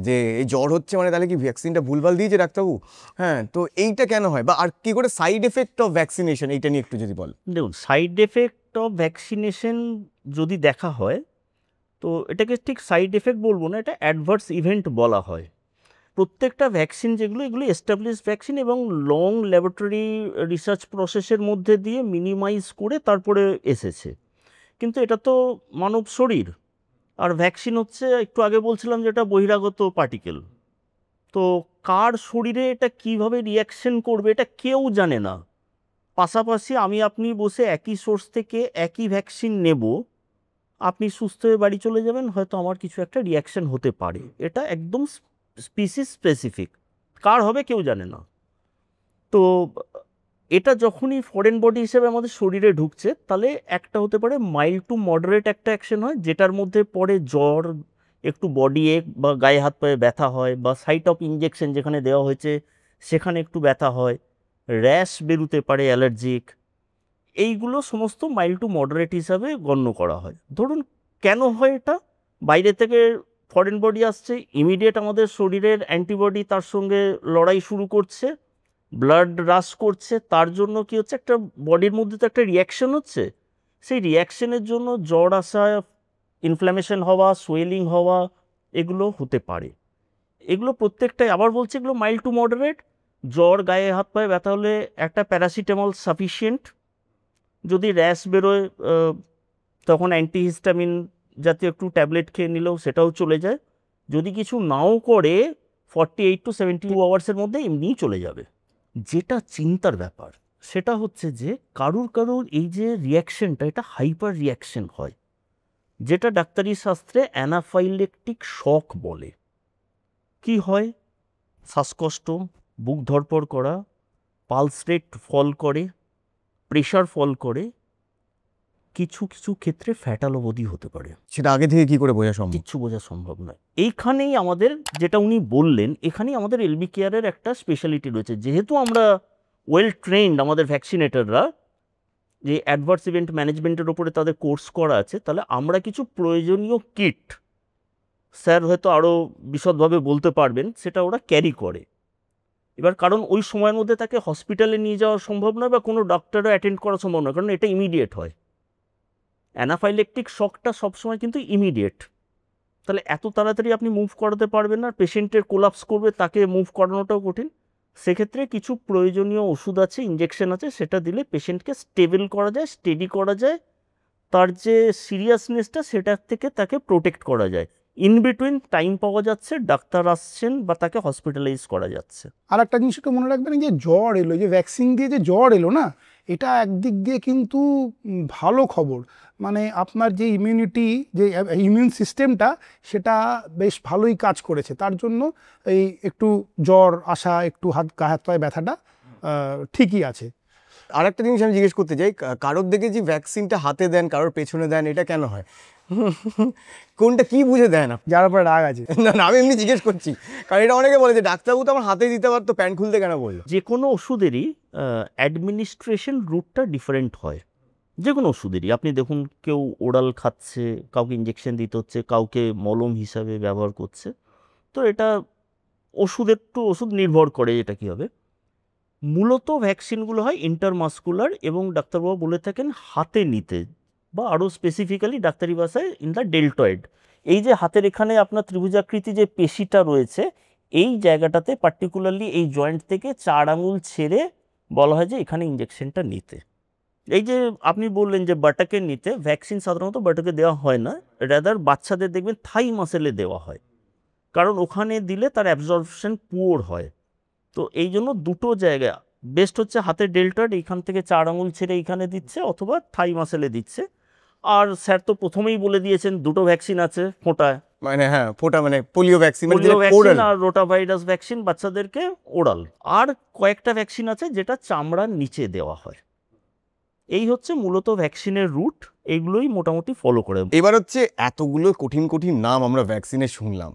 যে এই জ্বর হচ্ছে মানে তাহলে কি ভ্যাকসিনটা ভুলভাল দিয়েছে ডাক্তারবাবু। হ্যাঁ, তো এইটা কেন হয়, বা আর কি করে সাইড এফেক্ট অফ ভ্যাকসিনেশন এইটা নিয়ে একটু যদি বল। দেখুন, সাইড এফেক্ট অফ ভ্যাকসিনেশন যদি দেখা হয়, তো এটাকে ঠিক সাইড এফেক্ট বলবো না, এটা অ্যাডভার্স ইভেন্ট বলা হয়। প্রত্যেকটা ভ্যাকসিন যেগুলো, এগুলো এস্টাবলিশ ভ্যাকসিন এবং লং ল্যাবরেটরি রিসার্চ প্রসেসের মধ্যে দিয়ে মিনিমাইজ করে তারপরে এসেছে। কিন্তু এটা তো মানব শরীর, আর ভ্যাকসিন হচ্ছে একটু আগে বলছিলাম যে এটা বহিরাগত পার্টিকেল। তো কার শরীরে এটা কিভাবে রিয়াকশন করবে এটা কেউ জানে না। পাশাপাশি আমি আপনি বসে একই সোর্স থেকে একই ভ্যাকসিন নেব, আপনি সুস্থ হয়ে বাড়ি চলে যাবেন, হয়তো আমার কিছু একটা রিয়াকশন হতে পারে। এটা একদম স্পিসিস স্পেসিফিক, কার হবে কেউ জানে না। তো এটা যখনই ফরেন বডি হিসেবে আমাদের শরীরে ঢুকছে, তাহলে একটা হতে পারে মাইল্ড টু মডারেট একটা অ্যাকশন হয়, যেটার মধ্যে পরে জ্বর, একটু বডি এক বা গায়ে হাত পায়ে ব্যথা হয়, বা সাইট অফ ইনজেকশন যেখানে দেওয়া হয়েছে সেখানে একটু ব্যথা হয়, র্যাশ বেরোতে পারে, অ্যালার্জিক। এইগুলো সমস্ত মাইল্ড টু মডারেট হিসাবে গণ্য করা হয়। ধরুন কেন হয় এটা, বাইরে থেকে ফরেন বডি আসছে, ইমিডিয়েট আমাদের শরীরের অ্যান্টিবডি তার সঙ্গে লড়াই শুরু করছে, ব্লাড রাশ করছে, তার জন্য কি হচ্ছে, একটা বডির মধ্যে তো একটা রিয়াকশন হচ্ছে, সেই রিয়াকশনের জন্য জ্বর আসা, ইনফ্ল্যামেশন হওয়া, সোয়েলিং হওয়া, এগুলো হতে পারে। এগুলো প্রত্যেকটাই, আবার বলছি, এগুলো মাইল্ড টু মডারেট। জ্বর, গায়ে হাত পায়ে ব্যথা হলে একটা প্যারাসিটামল সাফিসিয়েন্ট। যদি র্যাশ বেরোয় তখন অ্যান্টিহিস্টামিন জাতীয় একটু ট্যাবলেট খেয়ে নিলেও সেটাও চলে যায়। যদি কিছু নাও করে 48 to 72 আওয়ার্সের মধ্যে এমনিই চলে যাবে। যেটা চিন্তার ব্যাপার সেটা হচ্ছে যে কারুর এই যে রিয়াকশনটা, এটা হাইপার রিয়াকশন হয়, যেটা ডাক্তারি শাস্ত্রে অ্যানাফাইলেকটিক শক বলে। কি হয়, শ্বাসকষ্ট, বুক ধড়ফড় করা, পালস রেট ফল করে, প্রেশার ফল করে, কিছু কিছু ক্ষেত্রে ফ্যাটাল অবধি হতে পারে। সেটা আগে থেকে কি করে বোঝা সম্ভব? কিচ্ছু বোঝা সম্ভব নয়। এইখানেই আমাদের, যেটা উনি বললেন, এখানেই আমাদের এলবি কেয়ারের একটা স্পেশালিটি রয়েছে। যেহেতু আমরা ওয়েল ট্রেন্ড, আমাদের ভ্যাকসিনেটররা, যে অ্যাডভার্স ইভেন্ট ম্যানেজমেন্টের ওপরে তাদের কোর্স করা আছে, তাহলে আমরা কিছু প্রয়োজনীয় কিট, স্যার হয়তো আরও বিশদভাবে বলতে পারবেন, সেটা ওরা ক্যারি করে। এবার কারণ ওই সময়ের মধ্যে তাকে হসপিটালে নিয়ে যাওয়া সম্ভব নয়, বা কোনো ডক্টরও অ্যাটেন্ড করা সম্ভব নয়, কারণ এটা ইমিডিয়েট হয়। অ্যানাফাইলেকটিক শকটা সবসময় কিন্তু ইমিডিয়েট, তাহলে এত তাড়াতাড়ি আপনি মুভ করাতে পারবেন না, পেশেন্টের কোলাপস করবে, তাকে মুভ করানোটাও কঠিন। সেক্ষেত্রে কিছু প্রয়োজনীয় ওষুধ আছে, ইঞ্জেকশন আছে, সেটা দিলে পেশেন্টকে স্টেবল করা যায়, স্টেডি করা যায়, তার যে সিরিয়াসনেসটা সেটার থেকে তাকে প্রোটেক্ট করা যায়। ইন বিটুইন টাইম পাওয়া যাচ্ছে, ডাক্তার আসছেন বা তাকে হসপিটালাইজ করা যাচ্ছে। আর একটা জিনিস একটু মনে রাখবেন, যে জ্বর এলো, যে ভ্যাকসিন দিয়ে যে জ্বর এলো না, এটা একদিক দিয়ে কিন্তু ভালো খবর। মানে আপনার যে ইমিউনিটি, যে ইমিউন সিস্টেমটা, সেটা বেশ ভালোই কাজ করেছে। তার জন্য এই একটু জ্বর আসা, একটু গা হাত পায়ে ব্যথাটা ঠিকই আছে। আর একটা জিনিস আমি জিজ্ঞেস করতে চাই, কারোর দিকে যে ভ্যাকসিনটা হাতে দেন, কারোর পেছনে দেন, এটা কেন হয়? কোনটা কি বুঝে দেন? যার উপরে রাগ আছে। না না, আমি এমনি জিজ্ঞেস করছি, কারণ এটা অনেকে বলে যে ডাক্তারবাবু তো আমার হাতে দিতে পারতো, প্যান্ট খুলতে কেন বললো? যে কোনো ওষুধেরই অ্যাডমিনিস্ট্রেশন রুটটা ডিফারেন্ট হয়। যে কোনো ওষুধেরই আপনি দেখুন, কেউ ওরাল খাচ্ছে, কাউকে ইঞ্জেকশন দিতে হচ্ছে, কাউকে মলম হিসাবে ব্যবহার করছে। তো এটা ওষুধের টু ওষুধ নির্ভর করে এটা কী হবে। মূলত ভ্যাকসিনগুলো হয় ইন্টারমাস্কুলার, এবং ডাক্তারবাবু বলে থাকেন হাতে নিতে, বা আরও স্পেসিফিক্যালি ডাক্তারি ভাষায় ইন দ্য ডেল্টয়েড। এই যে হাতের এখানে আপনার ত্রিভুজাকৃতি যে পেশিটা রয়েছে, এই জায়গাটাতে পার্টিকুলারলি এই জয়েন্ট থেকে 4 আঙুল ছেড়ে বলা হয় যে এখানে ইঞ্জেকশনটা নিতে। এই যে আপনি বললেন যে বাটাকে নিতে, ভ্যাকসিন সাধারণত বাটাকে দেওয়া হয় না, রাদার বাচ্চাদের দেখবেন থাই মাসেলে দেওয়া হয়, কারণ ওখানে দিলে তার অ্যাবজর্পশন পুওর হয়। তো এই জন্য দুটো জায়গা বেস্ট হচ্ছে, হাতের ডেল্টয়েড এইখান থেকে 4 আঙুল ছেড়ে এইখানে দিচ্ছে, অথবা থাই মাসেলে দিচ্ছে। আর স্যার তো প্রথমেই বলে দিয়েছেন দুটো ভ্যাকসিন আছে ফোঁটায়, মানে হ্যাঁ, ফোঁটা মানে পোলিও ভ্যাকসিন, পোলিও ভ্যাকসিন আর রোটাভাইরাস ভ্যাকসিন বাচ্চাদেরকে ওরাল। আর কয়েকটা ভ্যাকসিন আছে যেটা চামড়ার নিচে দেওয়া হয়। এই হচ্ছে মূলত ভ্যাকসিনের রুট, এইগুলোই মোটামুটি ফলো করে। এবার হচ্ছে এতগুলো কঠিন কঠিন নাম আমরা ভ্যাকসিনের শুনলাম,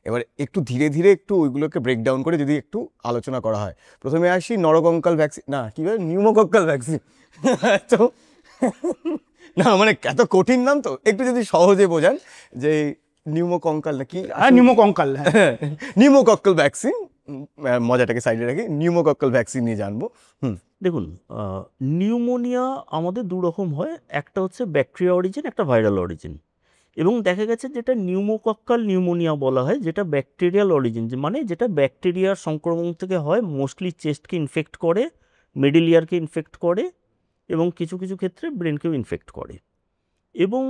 এবার একটু ধীরে ধীরে একটু ওইগুলোকে ব্রেকডাউন করে যদি একটু আলোচনা করা হয়। প্রথমে আসি নরকঙ্কাল ভ্যাকসিন, না কি বলে নিউমোকক্কাল ভ্যাকসিন। তো না মানে এত কঠিন নাম, তো একটু যদি সহজে বোঝান যে নিউমোকঙ্কাল না কি, হ্যাঁ নিউমোকঙ্কাল, হ্যাঁ নিউমোকক্কাল ভ্যাকসিন, মজাটাকে সাইডে রাখি, নিউমোকক্কাল ভ্যাকসিন নিয়ে জানবো। দেখুন, নিউমোনিয়া আমাদের দু রকম হয়, একটা হচ্ছে ব্যাকটেরিয়া অরিজিন, একটা ভাইরাল অরিজিন। এবং দেখা গেছে যেটা নিউমোকক্কাল নিউমোনিয়া বলা হয়, যেটা ব্যাকটেরিয়াল অরিজিন, মানে যেটা ব্যাকটেরিয়ার সংক্রমণ থেকে হয়, মোস্টলি চেস্টকে ইনফেক্ট করে, মিডল ইয়ারকে ইনফেক্ট করে, এবং কিছু কিছু ক্ষেত্রে ব্রেনকেও ইনফেক্ট করে। এবং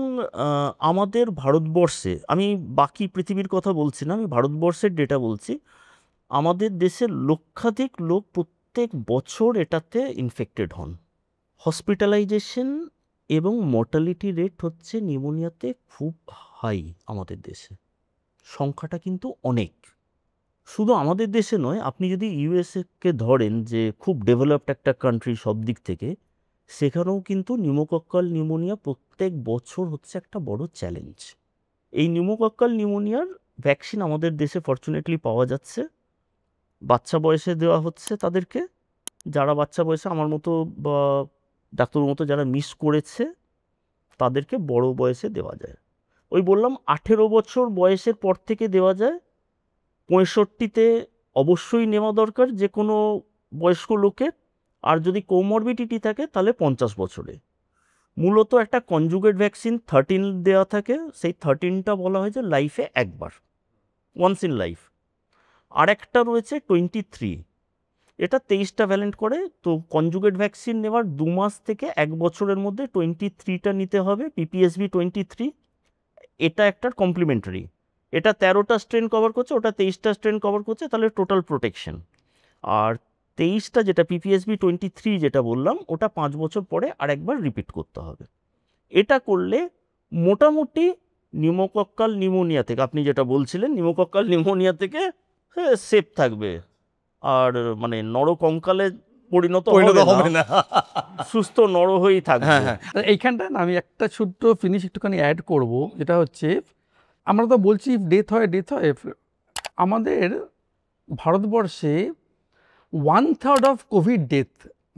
আমাদের ভারতবর্ষে, আমি বাকি পৃথিবীর কথা বলছি না, আমি ভারতবর্ষের ডেটা বলছি, আমাদের দেশের লক্ষাধিক লোক প্রত্যেক বছর এটাতে ইনফেক্টেড হন। হসপিটালাইজেশন এবং মর্টালিটি রেট হচ্ছে নিউমোনিয়াতে খুব হাই আমাদের দেশে, সংখ্যাটা কিন্তু অনেক। শুধু আমাদের দেশে নয়, আপনি যদি ইউএসএকে ধরেন, যে খুব ডেভেলপড একটা কান্ট্রি সব দিক থেকে, সেখানেও কিন্তু নিউমোকক্কাল নিউমোনিয়া প্রত্যেক বছর হচ্ছে একটা বড় চ্যালেঞ্জ। এই নিউমোকক্কাল নিউমোনিয়ার ভ্যাকসিন আমাদের দেশে ফর্চুনেটলি পাওয়া যাচ্ছে, বাচ্চা বয়সে দেওয়া হচ্ছে তাদেরকে। যারা বাচ্চা বয়সে আমার মতো বা ডাক্তারের মতো যারা মিস করেছে, তাদেরকে বড় বয়সে দেওয়া যায়। ওই বললাম 18 বছর বয়সের পর থেকে দেওয়া যায়। 65তে অবশ্যই নেওয়া দরকার যে কোনো বয়স্ক লোকের, আর যদি কোমরবিডিটি থাকে তাহলে 50 বছরে। মূলত একটা কনজুগেট ভ্যাকসিন 13 দেওয়া থাকে, সেই 13টা বলা হয় যে লাইফে একবার, ওয়ান্স ইন লাইফ। আর একটা রয়েছে 23, এটা 23টা ভ্যালেন্ট করে। তো কনজুগেট ভ্যাকসিন নেওয়ার 2 মাস থেকে 1 বছরের মধ্যে 23টা নিতে হবে, পিপিএসবি 23। এটা একটা কমপ্লিমেন্টারি, এটা 13টা স্ট্রেন কভার করছে, ওটা 23টা স্ট্রেন কভার করছে, তাহলে টোটাল প্রোটেকশন। আর 23টা যেটা পিপিএসবি 23 যেটা বললাম, ওটা 5 বছর পরে আরেকবার রিপিট করতে হবে। এটা করলে মোটামুটি নিউমোকক্কাল নিউমোনিয়া থেকে, আপনি যেটা বলছিলেন নিউমোকক্কাল নিউমোনিয়া থেকে সেফ থাকবে, আর মানে নরকঙ্কালে পরিণত হবে না, সুস্থ নর হয়েই থাকবে। তা এইখানটায় না আমি একটা ছোট্ট ফিনিশ একটুখানি অ্যাড করব, যেটা হচ্ছে আমরা তো বলছি ডেথ হয় ডেথ হয়, আমাদের ভারতবর্ষে 1/3 অফ কোভিড ডেথ,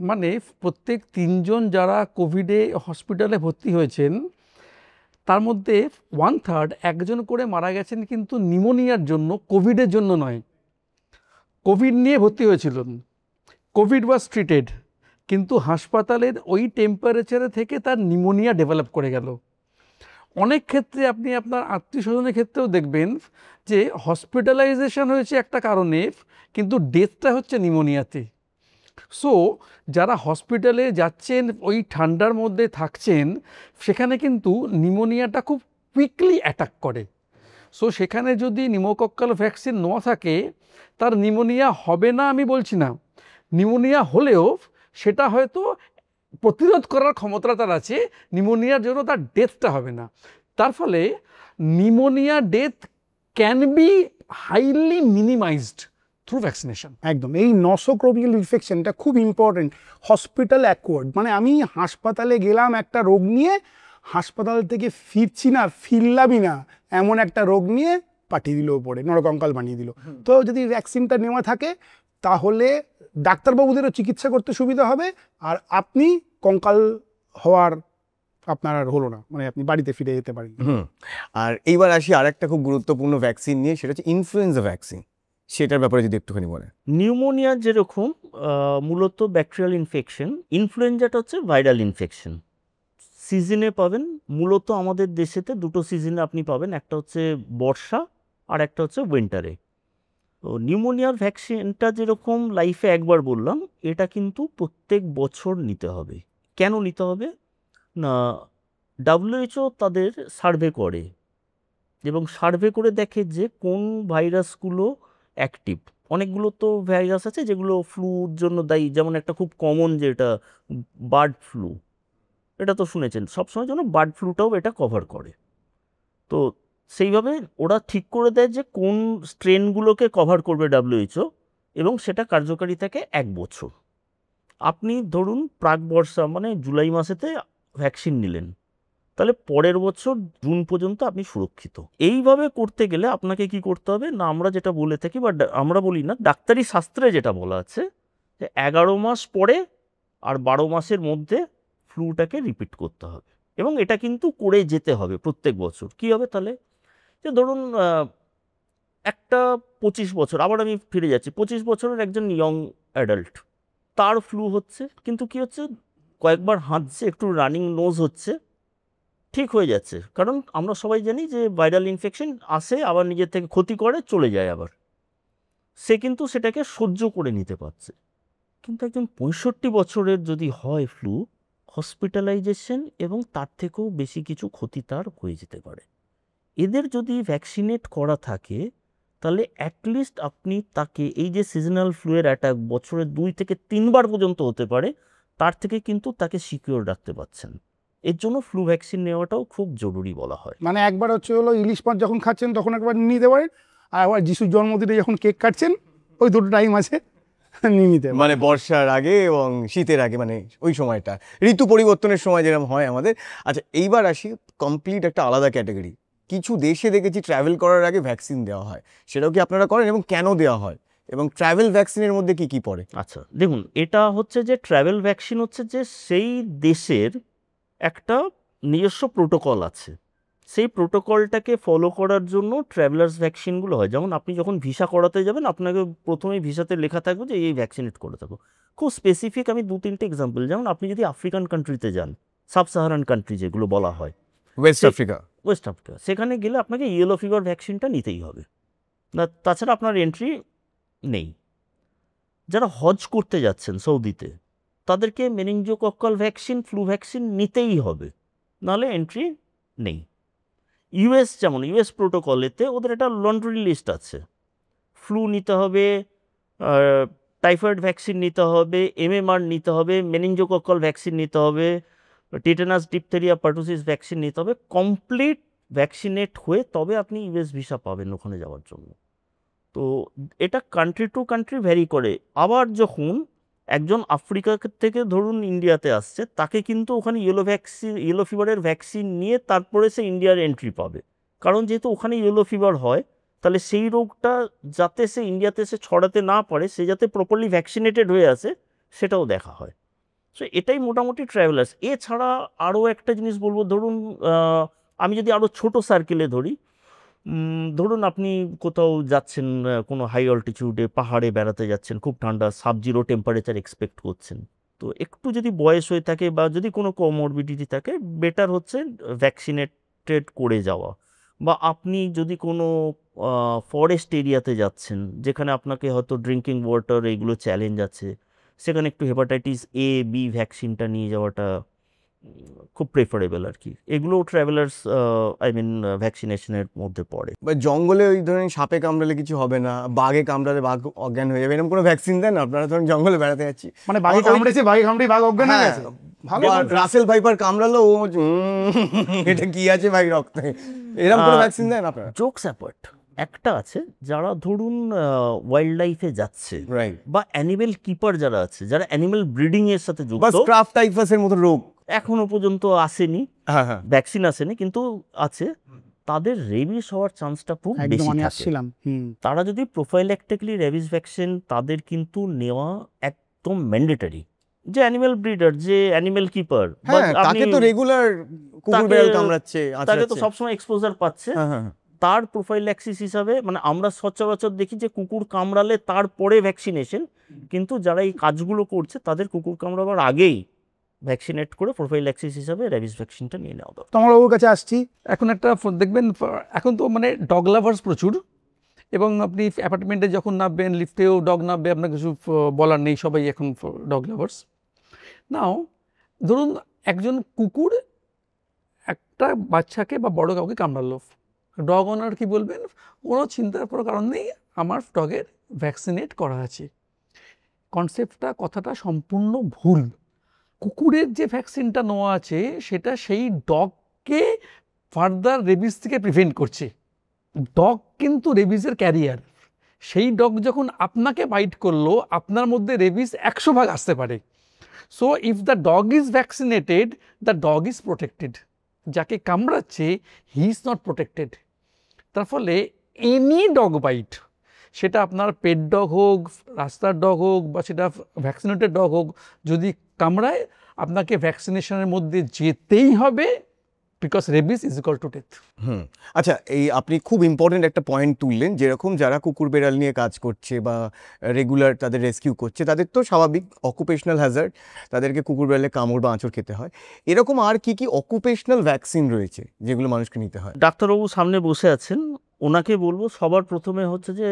মানে প্রত্যেক 3 জন যারা কোভিডে হসপিটালে ভর্তি হয়েছেন, তার মধ্যে 1/3 একজন করে মারা গেছেন কিন্তু নিউমোনিয়ার জন্য, কোভিডের জন্য নয়। কোভিড নিয়ে ভর্তি হয়েছিলেন, কোভিড ওয়াজ ট্রিটেড, কিন্তু হাসপাতালের ওই টেম্পারেচারে থেকে তার নিউমোনিয়া ডেভেলপ করে গেল। অনেক ক্ষেত্রে আপনি আপনার আত্মীয় স্বজনের ক্ষেত্রেও দেখবেন যে হসপিটালাইজেশন হয়েছে একটা কারণে, কিন্তু ডেথটা হচ্ছে নিউমোনিয়াতে। সো যারা হসপিটালে যাচ্ছেন, ওই ঠান্ডার মধ্যে থাকছেন, সেখানে কিন্তু নিউমোনিয়াটা খুব কুইকলি অ্যাটাক করে। সো সেখানে যদি নিউমোকক্কাল ভ্যাকসিন নেওয়া থাকে, তার নিউমোনিয়া হবে না আমি বলছি না, নিউমোনিয়া হলেও সেটা হয়তো প্রতিরোধ করার ক্ষমতা তার আছে, নিউমোনিয়ার জন্য তার ডেথটা হবে না। তার ফলে pneumonia death can be highly minimised through vaccination. একদম, এই নসোক্রোমিয়াল ইনফেকশনটা খুব ইম্পর্টেন্ট, হসপিটাল অ্যাকোয়ার্ড। মানে আমি হাসপাতালে গেলাম একটা রোগ নিয়ে, হাসপাতাল থেকে ফিরছি না, ফিরলামই না, এমন একটা রোগ নিয়ে পাঠিয়ে দিল ওপরে, নরকঙ্কাল বানিয়ে দিল। তো যদি ভ্যাকসিনটা নেওয়া থাকে, তাহলে ডাক্তারবাবুদেরও চিকিৎসা করতে সুবিধা হবে, আর আপনি কঙ্কাল হওয়ার আপনার আর হলো না, মানে আপনি বাড়িতে ফিরে যেতে পারেন। আর এইবার আসি আর একটা খুব গুরুত্বপূর্ণ ভ্যাকসিন নিয়ে, সেটা হচ্ছে ইনফ্লুয়েঞ্জা ভ্যাকসিন। সেটার ব্যাপারে যদি একটুখানি বলেন। নিউমোনিয়া যেরকম মূলত ব্যাকটেরিয়াল ইনফেকশন, ইনফ্লুয়েঞ্জাটা হচ্ছে ভাইরাল ইনফেকশন। সিজনে পাবেন, মূলত আমাদের দেশেতে দুটো সিজনে আপনি পাবেন, একটা হচ্ছে বর্ষা আর একটা হচ্ছে উইন্টারে। তো নিউমোনিয়ার ভ্যাকসিনটা যেরকম লাইফে একবার বললাম, এটা কিন্তু প্রত্যেক বছর নিতে হবে। কেন নিতে হবে না, WHO তাদের সার্ভে করে, এবং সার্ভে করে দেখে যে কোন ভাইরাসগুলো অ্যাক্টিভ। অনেকগুলো তো ভাইরাস আছে যেগুলো ফ্লুর জন্য দায়ী, যেমন একটা খুব কমন যেটা বার্ড ফ্লু, এটা তো শুনেছেন, সবসময় জন্য বার্ড ফ্লুটাও এটা কভার করে। তো সেইভাবে ওরা ঠিক করে দেয় যে কোন স্ট্রেনগুলোকে কভার করবে WHO, এবং সেটা কার্যকারী থাকে 1 বছর। আপনি ধরুন প্রাক বর্ষা মানে জুলাই মাসেতে ভ্যাকসিন নিলেন, তাহলে পরের বছর জুন পর্যন্ত আপনি সুরক্ষিত। এইভাবে করতে গেলে আপনাকে কি করতে হবে না, আমরা যেটা বলে থাকি বা আমরা বলি না, ডাক্তারি শাস্ত্রে যেটা বলা আছে যে 11 মাস পরে আর 12 মাসের মধ্যে ফ্লুটাকে রিপিট করতে হবে, এবং এটা কিন্তু করে যেতে হবে প্রত্যেক বছর। কি হবে তাহলে, যে ধরুন একটা 25 বছর, আবার আমি ফিরে যাচ্ছি, 25 বছরের একজন ইয়ং অ্যাডাল্ট, তার ফ্লু হচ্ছে, কিন্তু কি হচ্ছে, কয়েকবার হাঁটছে, একটু রানিং নোজ হচ্ছে, ঠিক হয়ে যাচ্ছে, কারণ আমরা সবাই জানি যে ভাইরাল ইনফেকশন আসে, আবার নিজের থেকে ক্ষতি করে চলে যায়, আবার সে কিন্তু সেটাকে সহ্য করে নিতে পারছে। কিন্তু একজন 65 বছরের যদি হয় ফ্লু, হসপিটালাইজেশন এবং তার থেকেও বেশি কিছু ক্ষতি তার হয়ে যেতে পারে। এদের যদি ভ্যাকসিনেট করা থাকে, তাহলে অ্যাটলিস্ট আপনি তাকে এই যে সিজনাল ফ্লুয়ের অ্যাটাক বছরে 2 থেকে 3 বার পর্যন্ত হতে পারে, তার থেকে কিন্তু তাকে সিকিউর রাখতে পারছেন। এর জন্য ফ্লু ভ্যাকসিন নেওয়াটাও খুব জরুরি বলা হয়। মানে একবার হচ্ছে হলো ইলিশ মাছ যখন খাচ্ছেন তখন একবার নিতে পারেন, আর আবার যিশুর জন্মদিনে যখন কেক কাটছেন ওই দুটো টাইম আছে নিয়ে নিতে পারেন। মানে বর্ষার আগে এবং শীতের আগে, মানে ওই সময়টা ঋতু পরিবর্তনের সময় যেরকম হয় আমাদের। আচ্ছা, এইবার আসি কমপ্লিট একটা আলাদা ক্যাটাগরি। কিছু দেশে দেখেছি ট্রাভেল করার আগে ভ্যাকসিন দেওয়া হয়, সেটাও কি আপনারা করেন এবং কেন দেওয়া হয়, এবং ট্রাভেল ভ্যাকসিনের মধ্যে কি কি পড়ে? আচ্ছা দেখুন, এটা হচ্ছে যে ট্রাভেল ভ্যাকসিন হচ্ছে যে সেই দেশের একটা নিজস্ব প্রোটোকল আছে, সেই প্রোটোকলটাকে ফলো করার জন্য ট্রাভেলার্স ভ্যাকসিনগুলো হয়। যেমন আপনি যখন ভিসা করাতে যাবেন, আপনাকে প্রথমেই ভিসাতে লেখা থাকবে যে এই ভ্যাকসিনেট করে থাকো। খুব স্পেসিফিক আমি 2-3টে এক্সাম্পল, যেমন আপনি যদি আফ্রিকান কান্ট্রিতে যান, সাব সাহারান কান্ট্রি যেগুলো বলা হয়, ওয়েস্ট আফ্রিকা, ওয়েস্ট আফ্রিকা, সেখানে গেলে আপনাকে ইয়েলো ফিভার ভ্যাকসিনটা নিতেই হবে, না তাছাড়া আপনার এন্ট্রি নেই। যারা হজ করতে যাচ্ছেন সৌদিতে, তাদেরকে মেনিনজোকক্কাল ভ্যাকসিন, ফ্লু ভ্যাকসিন নিতেই হবে, নাহলে এন্ট্রি নেই। ইউএস যেমন, ইউএস প্রোটোকলেতে ওদের একটা লন্ড্রি লিস্ট আছে, ফ্লু নিতে হবে, টাইফয়েড ভ্যাকসিন নিতে হবে, এমএমআর নিতে হবে, মেনিনজোকক্কাল ভ্যাকসিন নিতে হবে, টিটেনাস, ডিপথেরিয়া, পার্টুসিস ভ্যাকসিন নিতে হবে। কমপ্লিট ভ্যাকসিনেট হয়ে তবে আপনি ইউএস ভিসা পাবেন ওখানে যাওয়ার জন্য। তো এটা কান্ট্রি টু কান্ট্রি ভ্যারি করে। আবার যখন একজন আফ্রিকা থেকে ধরুন ইন্ডিয়াতে আসছে, তাকে কিন্তু ওখানে ইয়েলো ফিভারের ভ্যাকসিন নিয়ে তারপরে সে ইন্ডিয়ার এন্ট্রি পাবে, কারণ যেহেতু ওখানে ইয়েলো ফিভার হয়, তাহলে সেই রোগটা যাতে সে ইন্ডিয়াতে সে ছড়াতে না পারে, সে যাতে প্রপারলি ভ্যাকসিনেটেড হয়ে আসে, সেটাও দেখা হয়। সো এটাই মোটামুটি ট্রাভেলার্স। এছাড়া আরও একটা জিনিস বলবো, ধরুন আমি যদি আরও ছোট সার্কেলে ধরি, ধরুন আপনি কোথাও যাচ্ছেন, কোনো হাই অল্টিটিউডে পাহাড়ে বেড়াতে যাচ্ছেন, খুব ঠান্ডা, সাব-জিরো টেম্পারেচার এক্সপেক্ট করছেন, তো একটু যদি বয়স হয়ে থাকে বা যদি কোনো কোমরবিডিটি থাকে, বেটার হচ্ছে ভ্যাকসিনেটেড করে যাওয়া। বা আপনি যদি কোনো ফরেস্ট এরিয়াতে যাচ্ছেন, যেখানে আপনাকে হয়তো ড্রিঙ্কিং ওয়াটার এইগুলো চ্যালেঞ্জ আছে, সেখানে একটু হেপাটাইটিস এ বি ভ্যাকসিনটা নিয়ে যাওয়াটা খুব প্রেফারেবল আর কি। এগুলো ট্রাভেলার্স ভ্যাকসিনেশনের মধ্যে পড়ে। বা জঙ্গলে ওই ধরনের সাপে কামড়ালে কিছু হবে না, বাঘে কামড়ালে বাঘ অজ্ঞান হয়ে যাবে, এরকম কোনো ভ্যাকসিন দেন আপনারা? ধরুন জঙ্গলে বেড়াতে যাচ্ছি, মানে বাঘে কামড়েছে, বাঘে কামড়ে বাঘ অজ্ঞান হয়ে হ্যাঁ, গেছে, ভালো। বা রাসেল ভাইপার কামড়ালো, ও এটা কি আছে ভাই রক্তে, এরকম কোনো ভ্যাকসিন দেন আপনারা? জোকস অ্যাপার্ট, একটা আছে যারা ধরুন ওয়াইল্ড লাইফে যাচ্ছে, রাইট, বা অ্যানিমেল কিপার যারা আছে, যারা অ্যানিমেল ব্রিডিং এর সাথে বা যুক্ত, স্ট্রাফ টাইফাসের মতো রোগ এখনো পর্যন্ত আসেনি, হ্যাঁ হ্যাঁ, ভ্যাকসিন আসেনি, কিন্তু আছে, তাদের রেবিস হওয়ার চান্সটা খুব একদম বেশি আমি থাকে। আসছিলাম। তারা যদি প্রোফাইল্যাক্টিকলি রেবিস ভ্যাকসিন, তাদের কিন্তু নেওয়া একদম ম্যান্ডেটরি। যে অ্যানিমেল ব্রিডার, যে অ্যানিমেল কিপার, হ্যাঁ, তাকে তো রেগুলার কুকুর বিড়াল কামড়াচ্ছে, তাকে তো সবসময় এক্সপোজার পাচ্ছে, হ্যাঁ হ্যাঁ, তার প্রোফাইল্যাক্সিস হিসাবে, মানে আমরা সচরাচর দেখি যে কুকুর কামড়ালে তারপরে ভ্যাকসিনেশন, কিন্তু যারা এই কাজগুলো করছে তাদের কুকুর কামড়াবার আগেই ভ্যাকসিনেট করে প্রোফাইল্যাক্সিস হিসাবে রেবিস ভ্যাকসিনটা নিয়ে নেওয়া দরকার। তোমার বাবুর কাছে আসছি, এখন একটা দেখবেন, এখন তো মানে ডগ লাভার্স প্রচুর, এবং আপনি অ্যাপার্টমেন্টে যখন নামবেন, লিফটেও ডগ নামবে, আপনার কিছু বলার নেই, সবাই এখন ডগ লাভার্স। নাও ধরুন একজন কুকুর একটা বাচ্চাকে বা বড় কাউকে কামড়ালো, ডগ ওনার কি বলবেন? কোনো চিন্তার কোনো কারণ নেই, আমার ডগের ভ্যাকসিনেট করা আছে। কনসেপ্টটা, কথাটা সম্পূর্ণ ভুল। কুকুরের যে ভ্যাকসিনটা নেওয়া আছে সেটা সেই ডগকে ফার্দার রেবিস থেকে প্রিভেন্ট করছে। ডগ কিন্তু রেবিসের ক্যারিয়ার। সেই ডগ যখন আপনাকে বাইট করলো, আপনার মধ্যে রেবিস 100 ভাগ আসতে পারে, so if the dog is vaccinated, the dog is protected. যাকে কামড়াচ্ছে হি ইজ নট প্রোটেক্টেড। তার ফলে এনি ডগ বাইট, সেটা আপনার পেট ডগ হোক, রাস্তার ডগ হোক, বা সেটা ভ্যাকসিনেটেড ডগ হোক, যদি কামড়ায় আপনাকে ভ্যাকসিনেশনের মধ্যে যেতেই হবে, because rabies is equal to death. আচ্ছা, এই আপনি খুব ইম্পর্টেন্ট একটা পয়েন্ট তুললেন, যেরকম যারা কুকুর বেড়াল নিয়ে কাজ করছে বা রেগুলার তাদের রেস্কিউ করছে, তাদের তো স্বাভাবিক অকুপেশনাল হ্যাজার্ড, তাদেরকে কুকুর বেড়ালে কামড় বা আঁচড় খেতে হয়। এরকম আর কি কি অকুপেশনাল ভ্যাকসিন রয়েছে যেগুলো মানুষকে নিতে হয়? ডাক্তারবাবু সামনে বসে আছেন, ওনাকে বলবো সবার প্রথমে হচ্ছে যে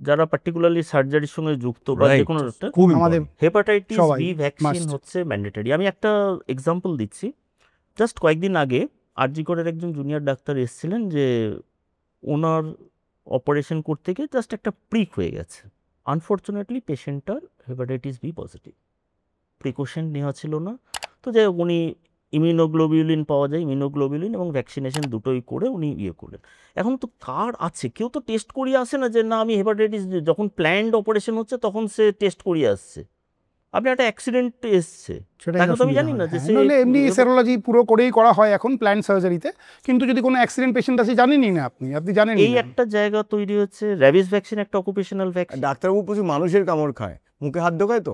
যারা পার্টিকুলারলি সার্জারির সঙ্গে যুক্ত বা যে কোনো একটা, আমাদের হেপাটাইটিস সবাই বি ভ্যাকসিন must। হচ্ছে ম্যান্ডেটরি। আমি একটা এক্সাম্পল দিচ্ছি। জাস্ট কয়েকদিন আগে আরজি করের একজন জুনিয়র ডাক্তার এসেছিলেন, যে ওনার অপারেশন করতে গিয়ে জাস্ট একটা প্রিক হয়ে গেছে। আনফর্চুনেটলি পেশেন্টটার হেপাটাইটিস বি পজিটিভ, প্রিকশন নেওয়া ছিল না। তো যাই হোক, উনি ইমিউনোগ্লোবিউলিন পাওয়া যায়, ইমিউনোগ্লোবিউলিন এবং ভ্যাকসিনেশন দুটোই করে উনি ইয়ে করলেন। এখন তো কার আছে, কেউ তো টেস্ট করিয়ে আসে না যে না আমি হেপাটাইটিস, যখন প্ল্যান্ড অপারেশন হচ্ছে তখন সে টেস্ট করিয়ে আসছে। আপনি একটা অ্যাক্সিডেন্ট এসছে, তাকে তো আমি জানি না যে সে এমনি সেরোলজি পুরো করেই করা হয় এখন প্ল্যান সার্জারিতে, কিন্তু যদি কোনো অ্যাক্সিডেন্ট পেশেন্ট আছে জানেনই না, আপনি জানেন এই একটা জায়গা তৈরি হচ্ছে। র্যাবিস ভ্যাকসিন একটা অকুপেশনাল ভ্যাকসিন। ডাক্তারবাবু প্রচুর মানুষের কামড় খায়, মুখে হাত ঢোকায়, তো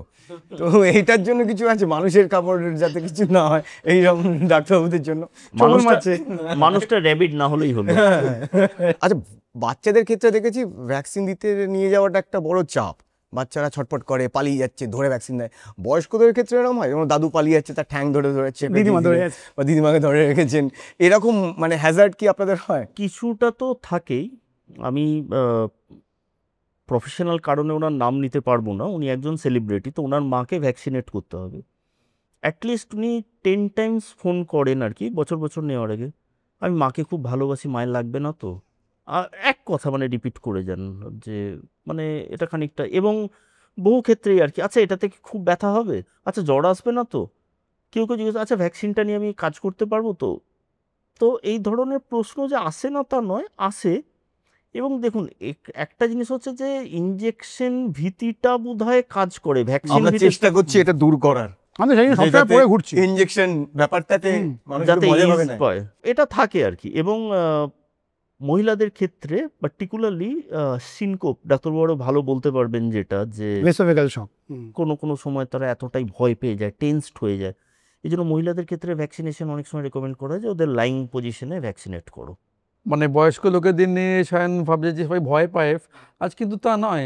তো এইটার জন্য কিছু আছে মানুষের কামড়ের যাতে কিছু না হয় এইরকম ডাক্তারবাবুদের জন্য আছে। মানুষটা র্যাবিড না হলেই হলো। আচ্ছা, বাচ্চাদের ক্ষেত্রে দেখেছি ভ্যাকসিন দিতে নিয়ে যাওয়াটা একটা বড় চাপ, বাচ্চারা ছটপট করে, পালিয়ে যাচ্ছে, ধরে ভ্যাকসিন দেয়। বয়স্কদের ক্ষেত্রে এরকম হয়, যেমন দাদু পালিয়ে যাচ্ছে, তার ঠ্যাং ধরে ধরেছে, দিদিমা ধরে যাচ্ছে। বা দিদিমাকে ধরে রেখেছেন, এরকম মানে হ্যাজার্ড কি আপনাদের হয়? কিছুটা তো থাকেই। আমি প্রফেশনাল কারণে ওনার নাম নিতে পারবো না, উনি একজন সেলিব্রিটি, তো ওনার মাকে ভ্যাকসিনেট করতে হবে। অ্যাটলিস্ট উনি 10 টাইমস ফোন করেন আর কি, বছর বছর নেওয়ার আগে, আমি মাকে খুব ভালোবাসি, মায়ের লাগবে না তো, এক কথা মানে রিপিট করে যান যে মানে এটা খানিকটা। এবং বহু ক্ষেত্রেই আর কি, আচ্ছা এটাতে কি খুব ব্যথা হবে, আচ্ছা জ্বর আসবে না তো, কেউ কেউ জিজ্ঞেস, আচ্ছা ভ্যাকসিনটা নিয়ে আমি কাজ করতে পারবো তো। তো এই ধরনের প্রশ্ন যে আসে না তা নয়, আসে। এবং দেখুন একটা জিনিস হচ্ছে যে ইনজেকশন ভীতিটা বোধহয় কাজ করে, ভ্যাকসিন আমরা চেষ্টা করছি এটা দূর করার, আমরা জানি না, সবসময় পড়ে ঘুরছি ইনজেকশন ব্যাপারটাতে মানুষ যাতে মজা ease পাবে না। পায়, এটা থাকে আর কি। এবং মহিলাদের ক্ষেত্রে পার্টিকুলারলি সিনকোপ, ডাক্তারবাবু ভালো বলতে পারবেন, যেটা যে ভেসোভেগাল শক। কোনো কোনো সময় তারা এতটাই ভয় পেয়ে যায়, টেন্সড হয়ে যায়, এই জন্য মহিলাদের ক্ষেত্রে ভ্যাকসিনেশন অনেক সময় রেকমেন্ড করা হয় যে ওদের লাইং পজিশনে ভ্যাকসিনেট করো। মানে বয়স্ক লোকেদের নিয়ে সায়ন ভাবছে যে সবাই ভয় পায়, আজ কিন্তু তা নয়।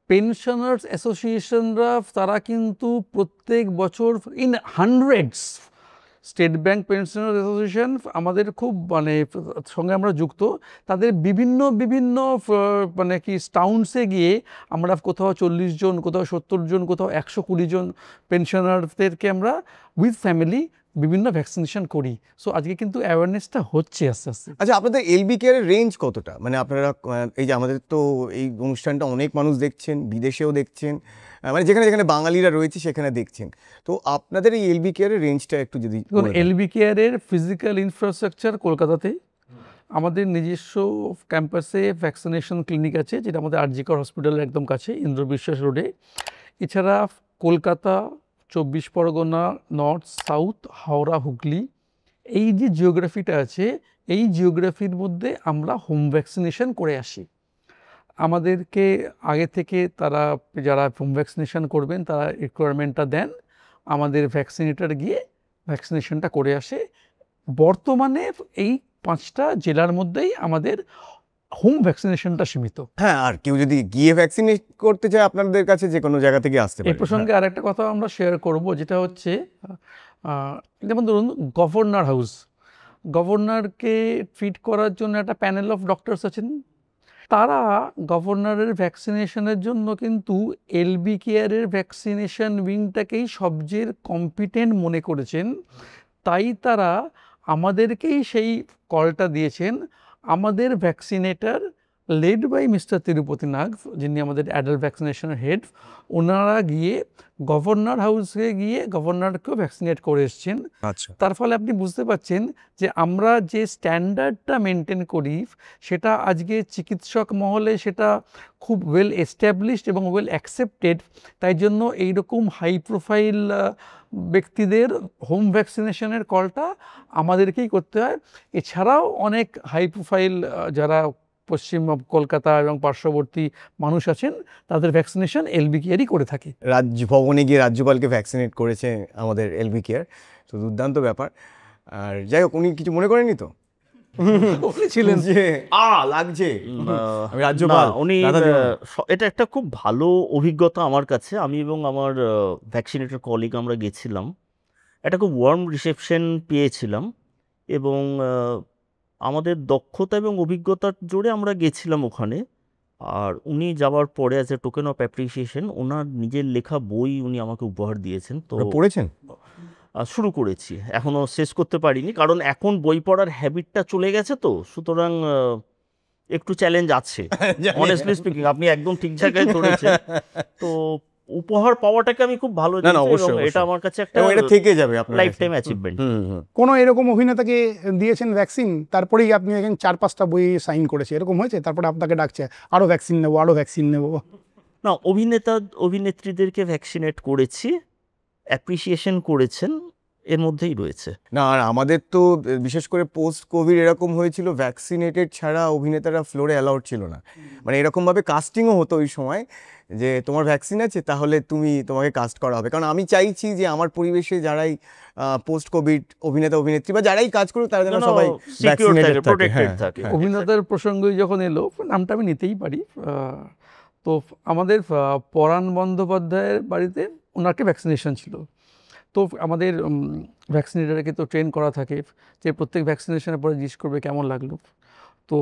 পেনশনার্স অ্যাসোসিয়েশনরা তারা কিন্তু প্রত্যেক বছর in hundreds, state bank pensioners association আমাদের খুব মানে সঙ্গে আমরা যুক্ত, তাদের বিভিন্ন বিভিন্ন মানে কি টাউন্সে গিয়ে আমরা কোথাও 40 জন, কোথাও 70 জন, কোথাও 120 জন পেনশনারদেরকে আমরা উইথ ফ্যামিলি বিভিন্ন ভ্যাকসিনেশন করি। সো আজকে কিন্তু অ্যাওয়ারনেসটা হচ্ছে আস্তে আস্তে। আচ্ছা, আপনাদের এলবি কেয়ারের রেঞ্জ কতটা? মানে আপনারা এই যে আমাদের তো এই অনুষ্ঠানটা অনেক মানুষ দেখছেন, বিদেশেও দেখছেন, মানে যেখানে যেখানে বাঙালিরা রয়েছে সেখানে দেখছেন, তো আপনাদের এই এলবি কেয়ারের রেঞ্জটা একটু যদি। এলবি কেয়ারের ফিজিক্যাল ইনফ্রাস্ট্রাকচার কলকাতাতে, আমাদের নিজস্ব ক্যাম্পাসে ভ্যাকসিনেশন ক্লিনিক আছে, যেটা আমাদের আরজি কর হসপিটালের একদম কাছে, ইন্দ্র বিশ্বাস রোডে। এছাড়া কলকাতা, 24 পরগনা, নর্থ, সাউথ, হাওড়া, হুগলি, এই যে জিওগ্রাফিটা আছে, এই জিওগ্রাফির মধ্যে আমরা হোম ভ্যাকসিনেশন করে আসি। আমাদেরকে আগে থেকে তারা যারা হোম ভ্যাকসিনেশন করবেন তারা রিকোয়ারমেন্টটা দেন, আমাদের ভ্যাকসিনেটর গিয়ে ভ্যাকসিনেশনটা করে আসে। বর্তমানে এই 5টা জেলার মধ্যেই আমাদের হোম ভ্যাকসিনেশনটা সীমিত। হ্যাঁ, আর কেউ যদি গিয়ে ভ্যাকসিনেট করতে চায় আপনাদের কাছে যে কোনো জায়গা থেকে আসতে পারে। এই প্রসঙ্গে আর একটা কথা আমরা শেয়ার করব, যেটা হচ্ছে যেমন ধরুন গভর্নর হাউস, গভর্নরকে ট্রিট করার জন্য একটা প্যানেল অফ ডক্টরস আছেন, তারা গভর্নরের ভ্যাকসিনেশনের জন্য কিন্তু এলবি কেয়ারের ভ্যাকসিনেশন উইংটাকেই সবচেয়ে কম্পিটেন্ট মনে করেছেন, তাই তারা আমাদেরকেই সেই কলটা দিয়েছেন। আমাদের vaccinator led by mister Tirupati Nag, যিনি আমাদের অ্যাডাল্ট ভ্যাকসিনেশনের হেড, ওনারা গিয়ে গভর্নর হাউসে গিয়ে গভর্নরকেও ভ্যাকসিনেট করে এসছেন। আচ্ছা, তার ফলে আপনি বুঝতে পারছেন যে আমরা যে স্ট্যান্ডার্ডটা মেনটেন করি সেটা আজকে চিকিৎসক মহলে সেটা খুব ওয়েল এস্টাবলিশড এবং ওয়েল অ্যাকসেপ্টেড। তাই জন্য এইরকম হাই প্রোফাইল ব্যক্তিদের হোম ভ্যাকসিনেশনের কলটা আমাদেরকেই করতে হয়। এছাড়াও অনেক হাই প্রোফাইল যারা পশ্চিম কলকাতা এবং পার্শ্ববর্তী মানুষ আছেন তাদের ভ্যাকসিনেশন এলবি কেয়ারই করে থাকে। রাজভবনে গিয়ে রাজ্যপালকে ভ্যাকসিনেট করেছে আমাদের এলবি কেয়ার, তো দুর্দান্ত ব্যাপার। আর যাই হোক, উনি কিছু মনে করেননি তো ছিলেন যে লাগছে আমি রাজ্যপাল? না, উনি রাধা দেওয়ান। এটা একটা খুব ভালো অভিজ্ঞতা আমার কাছে। আমি এবং আমার ভ্যাকসিনেটর কলিগ আমরা গেছিলাম, একটা খুব ওয়ার্ম রিসেপশন পেয়েছিলাম এবং আমাদের দক্ষতা এবং অভিজ্ঞতার জোরে আমরা গেছিলাম ওখানে। আর উনি যাওয়ার পরে as a token of appreciation ওনার নিজের লেখা বই উনি আমাকে উপহার দিয়েছেন। তো ওটা পড়েছেন? শুরু করেছি, এখনো শেষ করতে পারিনি, কারণ এখন বই পড়ার হ্যাবিটটা চলে গেছে, তো সুতরাং একটু চ্যালেঞ্জ আছে। অনেস্টলি স্পিকিং, আপনি একদম ঠিক জায়গায় ধরেছেন। তো উপহার পাওয়াটাকে আমি খুব ভালো না, জানি অবশ্যই, এবং এটা অবশ্যই। আমার কাছে একটা এবং এটা থেকে যাবে আপনার লাইফ কাছে। Time achievement. কোনো এরকম অভিনেতাকে দিয়েছেন ভ্যাকসিন, তারপরেই আপনি দেখেন 4-5টা বই সাইন করেছে, এরকম হয়েছে? তারপরে আপনাকে ডাকছে আরও ভ্যাকসিন নেবো, আরও ভ্যাকসিন নেবো? না, অভিনেত্রীদেরকে ভ্যাকসিনেট করেছি, অ্যাপ্রিসিয়েশন করেছেন, এর মধ্যেই রয়েছে। না, আর আমাদের তো বিশেষ করে পোস্ট কোভিড এরকম হয়েছিল, ভ্যাকসিনেটেড ছাড়া অভিনেতারা ফ্লোরে অ্যালাউড ছিল না। মানে এরকমভাবে কাস্টিংও হতো ওই সময়, যে তোমার ভ্যাকসিন আছে তাহলে তোমাকে কাস্ট করা হবে। কারণ আমি চাইছি যে আমার পরিবেশে যারাই পোস্ট কোভিড অভিনেতা অভিনেত্রী বা যারাই কাজ করুক তারা যেন সবাই ভ্যাকসিনেটেড থাকে। প্রোটেক্টেড হ্যাঁ, থাকে। হ্যাঁ। অভিনেতার প্রসঙ্গে যখন এলো, নামটা আমি নিতেই পারি, তো আমাদের পরাণ বন্দ্যোপাধ্যায়ের বাড়িতে ওনাকে ভ্যাকসিনেশন ছিল। তো আমাদের ভ্যাকসিনেটারকে তো ট্রেন করা থাকে যে প্রত্যেক ভ্যাকসিনেশনের পরে জিজ্ঞেস করবে কেমন লাগলো। তো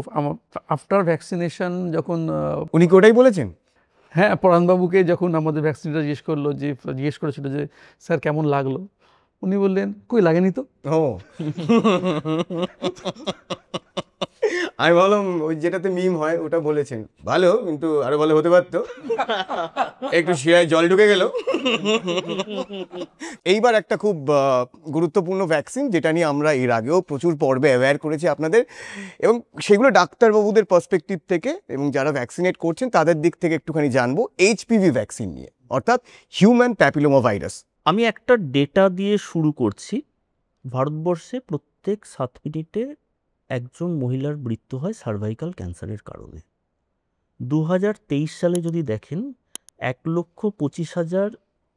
আফটার ভ্যাকসিনেশন যখন উনি কি ওটাই বলেছেন? হ্যাঁ, পরাণবাবুকে যখন আমাদের ভ্যাকসিনেটার জিজ্ঞেস করেছিল যে স্যার কেমন লাগলো, উনি বললেন কই লাগেনি তো। ও আমি ভাবলাম ওই যেটাতে মিম হয় ওটা বলেছেন, ভালো কিন্তু আরো ভালো হতে পারতো, একটু শিরায় জল ঢুকে গেল। এইবার একটা খুব গুরুত্বপূর্ণ ভ্যাকসিন, যেটা নিয়ে আমরা এর আগেও প্রচুর পর্বে অ্যাওয়্যার করেছি আপনাদের, এবং সেগুলো ডাক্তারবাবুদের পার্সপেক্টিভ থেকে এবং যারা ভ্যাকসিনেট করছেন তাদের দিক থেকে একটুখানি জানবো এইচপিভি ভ্যাকসিন নিয়ে, অর্থাৎ হিউম্যান প্যাপিলোমা ভাইরাস। আমি একটা ডেটা দিয়ে শুরু করছি। ভারতবর্ষে প্রত্যেক 7 মিনিটে একজন মহিলার মৃত্যু হয় সার্ভাইকাল ক্যান্সারের কারণে। 2023 সালে যদি দেখেন 1,25,000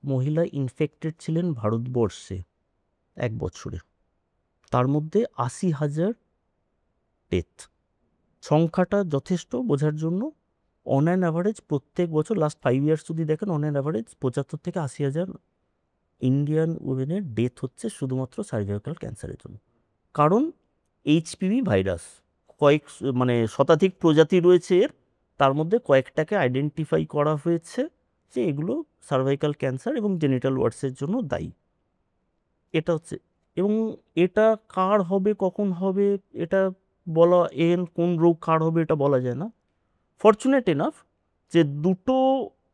মহিলা ইনফেক্টেড ছিলেন ভারতবর্ষে এক বছরে, তার মধ্যে 80,000 ডেথ। সংখ্যাটা যথেষ্ট বোঝার জন্য। অন অ্যান অ্যাভারেজ প্রত্যেক বছর লাস্ট 5 ইয়ার্স যদি দেখেন, অন অ্যান অ্যাভারেজ 75 থেকে 80,000 ইন্ডিয়ান উইমেনের ডেথ হচ্ছে শুধুমাত্র সার্ভাইকাল ক্যান্সারের জন্য। কারণ এইচপিভি ভাইরাস মানে শতাধিক প্রজাতি রয়েছে এর, তার মধ্যে কয়েকটাকে আইডেন্টিফাই করা হয়েছে যে এগুলো সার্ভাইকাল ক্যান্সার এবং জেনিটাল ওয়ার্ডসের জন্য দায়ী। এটা হচ্ছে, এবং এটা কার হবে কখন হবে এটা বলা, কোন রোগ কার হবে এটা বলা যায় না। ফরচুনেট এনাফ যে দুটো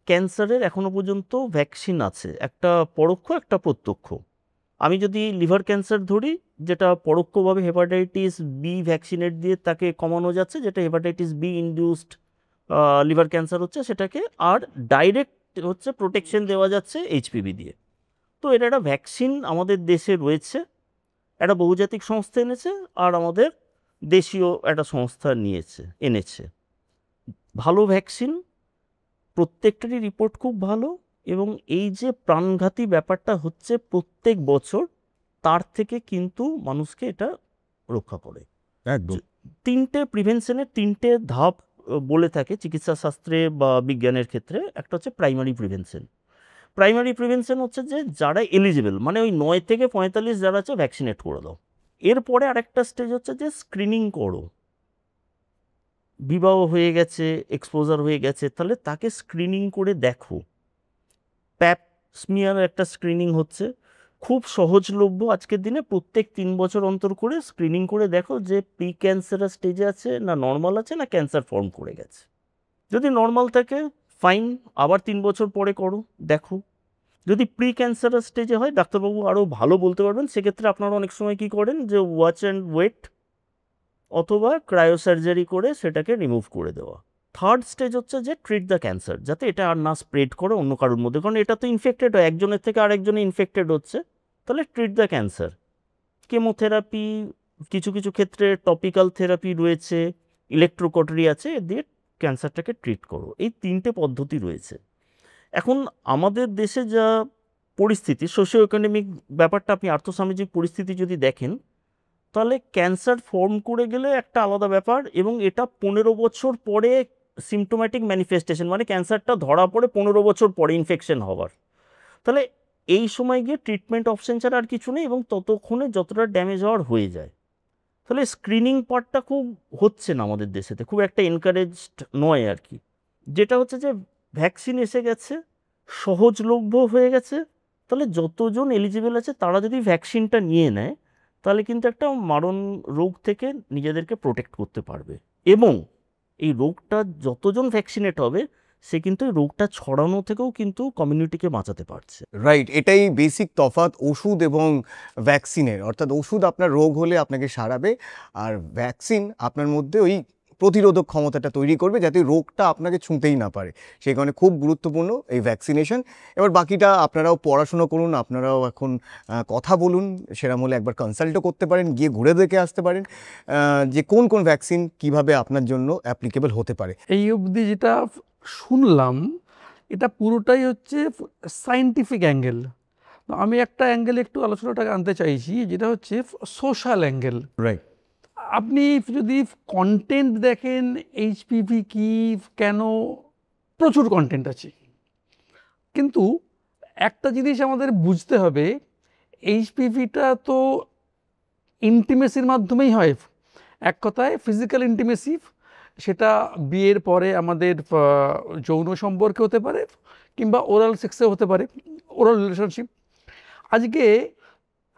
ক্যান্সারের এখনো পর্যন্ত ভ্যাকসিন আছে, একটা পরোক্ষ একটা প্রত্যক্ষ। আমি যদি লিভার ক্যান্সার ধরি, যেটা পরোক্ষভাবে হেপাটাইটিস বি ভ্যাকসিনেট দিয়ে তাকে কমানো যাচ্ছে, যেটা hepatitis B induced liver cancer হচ্ছে সেটাকে, আর ডাইরেক্ট হচ্ছে প্রোটেকশন দেওয়া যাচ্ছে এইচপিভি দিয়ে। তো এটা একটা ভ্যাকসিন আমাদের দেশে রয়েছে, একটা বহুজাতিক সংস্থা এনেছে আর আমাদের দেশীয় একটা সংস্থা এনেছে। ভালো ভ্যাকসিন, প্রত্যেকটারই রিপোর্ট খুব ভালো, এবং এই যে প্রাণঘাতী ব্যাপারটা হচ্ছে প্রত্যেক বছর, তার থেকে কিন্তু মানুষকে এটা রক্ষা করে। একদম। 3টে প্রিভেনশনের 3টে ধাপ বলে থাকে চিকিৎসা শাস্ত্রে বা বিজ্ঞানের ক্ষেত্রে। একটা হচ্ছে প্রাইমারি প্রিভেনশন। প্রাইমারি প্রিভেনশন হচ্ছে যে যারা এলিজিবল, মানে ওই 9 থেকে 45 যারা আছে ভ্যাকসিনেট করে দাও। এরপরে আরেকটা স্টেজ হচ্ছে যে স্ক্রিনিং করো। বিবাহ হয়ে গেছে, এক্সপোজার হয়ে গেছে, তাহলে তাকে স্ক্রিনিং করে দেখো। প্যাপ স্মিয়ার একটা স্ক্রিনিং হচ্ছে, খুব সহজলভ্য আজকের দিনে। প্রত্যেক 3 বছর অন্তর করে স্ক্রিনিং করে দেখো যে প্রি ক্যান্সারাস স্টেজে আছে না নর্মাল আছে না ক্যান্সার ফর্ম করে গেছে। যদি নর্মাল থাকে ফাইন, আবার 3 বছর পরে করো, দেখো। যদি প্রি ক্যান্সারাস স্টেজে হয়, ডাক্তারবাবু আরও ভালো বলতে পারবেন, সেক্ষেত্রে আপনারা অনেক সময় কী করেন যে ওয়াচ অ্যান্ড ওয়েট অথবা ক্রায়োসার্জারি করে সেটাকে রিমুভ করে দেওয়া। থার্ড স্টেজ হচ্ছে যে ট্রিট দ্য ক্যান্সার, যাতে এটা আর না স্প্রেড করে অন্য কারোর মধ্যে, কারণ এটা তো ইনফেক্টেড হয়, একজনের থেকে আরেকজনে ইনফেক্টেড হচ্ছে। তাহলে ট্রিট দ্য ক্যান্সার, কেমোথেরাপি, কিছু কিছু ক্ষেত্রে টপিক্যাল থেরাপি রয়েছে, ইলেকট্রোকটারি আছে, এ দিয়ে ক্যান্সারটাকে ট্রিট করো। এই 3টে পদ্ধতি রয়েছে। এখন আমাদের দেশে যা পরিস্থিতি, সোশিও ইকোনমিক ব্যাপারটা, আপনি আর্থসামাজিক পরিস্থিতি যদি দেখেন, তাহলে ক্যান্সার ফর্ম করে গেলে একটা আলাদা ব্যাপার, এবং এটা 15 বছর পরে সিমটোম্যাটিক ম্যানিফেস্টেশন, মানে ক্যান্সারটা ধরা পড়ে 15 বছর পরে ইনফেকশন হওয়ার। তাহলে এই সময় গিয়ে ট্রিটমেন্ট অপশন ছাড়া আর কিছু নেই, এবং ততক্ষণে যতটা ড্যামেজ হওয়ার হয়ে যায়। তাহলে স্ক্রিনিং পার্টটা খুব হচ্ছে না আমাদের দেশেতে, খুব একটা এনকারেজড নয় আর কি। যেটা হচ্ছে যে ভ্যাকসিন এসে গেছে, সহজলভ্য হয়ে গেছে, তাহলে যতজন এলিজিবল আছে তারা যদি ভ্যাকসিনটা নিয়ে নেয়, তাহলে কিন্তু একটা মারণ রোগ থেকে নিজেদেরকে প্রোটেক্ট করতে পারবে। এবং এই রোগটা যতজন ভ্যাকসিনেট হবে, সে কিন্তু এই রোগটা ছড়ানো থেকেও কিন্তু কমিউনিটিকে বাঁচাতে পারছে। রাইট, এটাই বেসিক তফাৎ ওষুধ এবং ভ্যাকসিনের। অর্থাৎ ওষুধ আপনার রোগ হলে আপনাকে সারাবে, আর ভ্যাকসিন আপনার মধ্যে ওই প্রতিরোধক ক্ষমতাটা তৈরি করবে যাতে রোগটা আপনাকে ছুঁতেই না পারে। সেই কারণে খুব গুরুত্বপূর্ণ এই ভ্যাকসিনেশন। এবার বাকিটা আপনারাও পড়াশুনো করুন, আপনারাও এখন কথা বলুন, সেরকম হলে একবার কনসাল্টও করতে পারেন, গিয়ে ঘুরে দেখে আসতে পারেন যে কোন কোন ভ্যাকসিন কিভাবে আপনার জন্য অ্যাপ্লিকেবল হতে পারে। এই অবধি যেটা শুনলাম এটা পুরোটাই হচ্ছে সায়েন্টিফিক অ্যাঙ্গেল। আমি একটা অ্যাঙ্গেল একটু আলোচনাটাকে আনতে চাইছি, যেটা হচ্ছে সোশ্যাল অ্যাঙ্গেল। রাইট, আপনি যদি কন্টেন্ট দেখেন এইচপিভি কি, কেন, প্রচুর কন্টেন্ট আছে, কিন্তু একটা জিনিস আমাদের বুঝতে হবে, এইচপিভিটা তো ইন্টিমেসির মাধ্যমেই হয়। এক কথায় ফিজিক্যাল ইন্টিমেসি, সেটা বিয়ের পরে আমাদের যৌন সম্পর্কে হতে পারে, কিংবা ওরাল সেক্সে হতে পারে, ওরাল রিলেশনশিপ। আজকে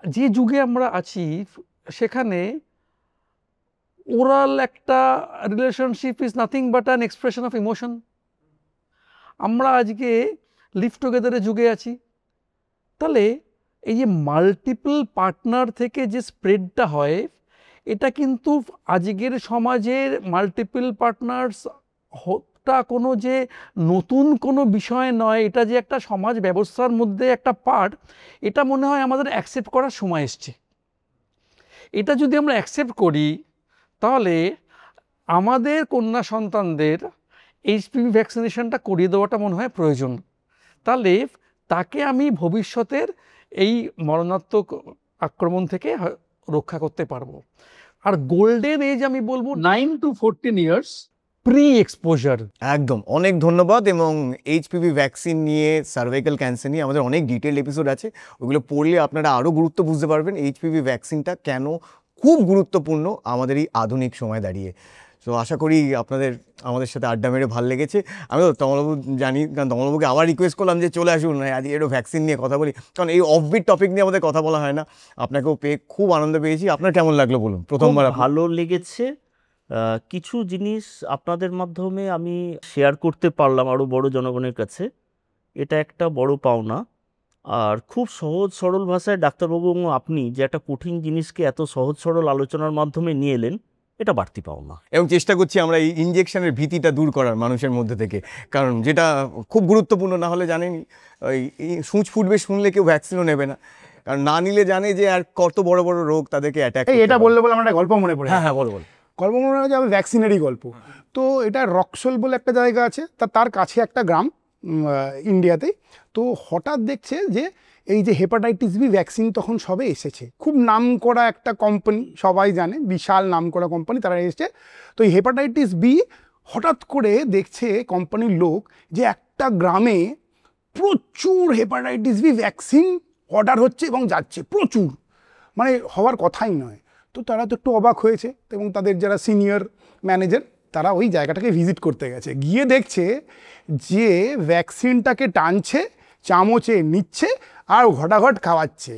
যে যুগে আমরা আছি, সেখানে ওরাল একটা relationship is nothing but an expression of emotion. আমরা আজকে লিভ টুগেদারের যুগে আছি। তাহলে এই যে মাল্টিপল পার্টনার থেকে যে স্প্রেডটা হয়, এটা কিন্তু আজকের সমাজের মাল্টিপল পার্টনার্সটা কোনো যে নতুন কোনো বিষয় নয়, এটা যে একটা সমাজ ব্যবস্থার মধ্যে একটা পার্ট, এটা মনে হয় আমাদের অ্যাকসেপ্ট করার সময় এসছে। এটা যদি আমরা অ্যাকসেপ্ট করি, তাহলে আমাদের কন্যা সন্তানদের এইচপিভি ভ্যাকসিনেশনটা করিয়ে দেওয়াটা মনে হয় প্রয়োজন। তাহলে তাকে আমি ভবিষ্যতের এই মরণাত্মক আক্রমণ থেকে রক্ষা করতে পারবো। আর গোল্ডেন এজ আমি বলবো 9 to 14 ইয়ার্স প্রি এক্সপোজার। একদম, অনেক ধন্যবাদ। এবং এইচপিভি ভ্যাকসিন নিয়ে, সার্ভাইকাল ক্যান্সার নিয়ে আমাদের অনেক ডিটেলড এপিসোড আছে, ওগুলো পড়লে আপনারা আরও গুরুত্ব বুঝতে পারবেন এইচপিভি ভ্যাকসিনটা কেন খুব গুরুত্বপূর্ণ আমাদের এই আধুনিক সময় দাঁড়িয়ে। তো আশা করি আপনাদের আমাদের সাথে আড্ডা মেরে ভালো লেগেছে। আমি তো তমলবাবু জানি, কারণ তমলবাবুকে আবার রিকোয়েস্ট করলাম যে চলে আসুন, আজ একটু ভ্যাকসিন নিয়ে কথা বলি, কারণ এই অফবিট টপিক নিয়ে আমাদের কথা বলা হয় না। আপনাকেও পেয়ে খুব আনন্দ পেয়েছি। আপনার কেমন লাগলো বলুন? প্রথমবার ভালো লেগেছে। কিছু জিনিস আপনাদের মাধ্যমে আমি শেয়ার করতে পারলাম আরও বড় জনগণের কাছে, এটা একটা বড় পাওনা। আর খুব সহজ সরল ভাষায় ডাক্তারবাবু এবং আপনি যে একটা কঠিন জিনিসকে এত সহজ সরল আলোচনার মাধ্যমে নিয়ে এলেন, এটা বাড়তি পাওনা। এবং চেষ্টা করছি আমরা এই ইনজেকশনের ভীতিটা দূর করার মানুষের মধ্যে থেকে, কারণ যেটা খুব গুরুত্বপূর্ণ। না হলে জানেনি ওই সূঁচ ফুটবে শুনলে কেউ ভ্যাকসিনও নেবে না, কারণ না নিলে জানে যে আর কত বড় বড় রোগ তাদেরকে অ্যাটাক। এটা বললে আমার একটা গল্প মনে পড়ে। হ্যাঁ, বল। গল্প মনে হয় যে আমি ভ্যাকসিনেরই গল্প। তো এটা রক্সোল বলে একটা জায়গা আছে, তার কাছে একটা গ্রাম ইন্ডিয়াতে। তো হঠাৎ দেখছে যে এই যে হেপাটাইটিস বি ভ্যাকসিন তখন সবে এসেছে, খুব নাম করা একটা কোম্পানি, সবাই জানে, বিশাল নাম করা কোম্পানি, তারা এসেছে। তো এই হেপাটাইটিস বি হঠাৎ করে দেখছে কোম্পানির লোক যে একটা গ্রামে প্রচুর হেপাটাইটিস বি ভ্যাকসিন অর্ডার হচ্ছে এবং যাচ্ছে প্রচুর, মানে হওয়ার কথাই নয়। তো তারা তো একটু অবাক হয়েছে, এবং তাদের যারা সিনিয়র ম্যানেজার তারা ওই জায়গাটাকে ভিজিট করতে গেছে। গিয়ে দেখছে যে ভ্যাকসিনটাকে টানছে চামচে নিচ্ছে আর ঘটাঘট খাওয়াচ্ছে।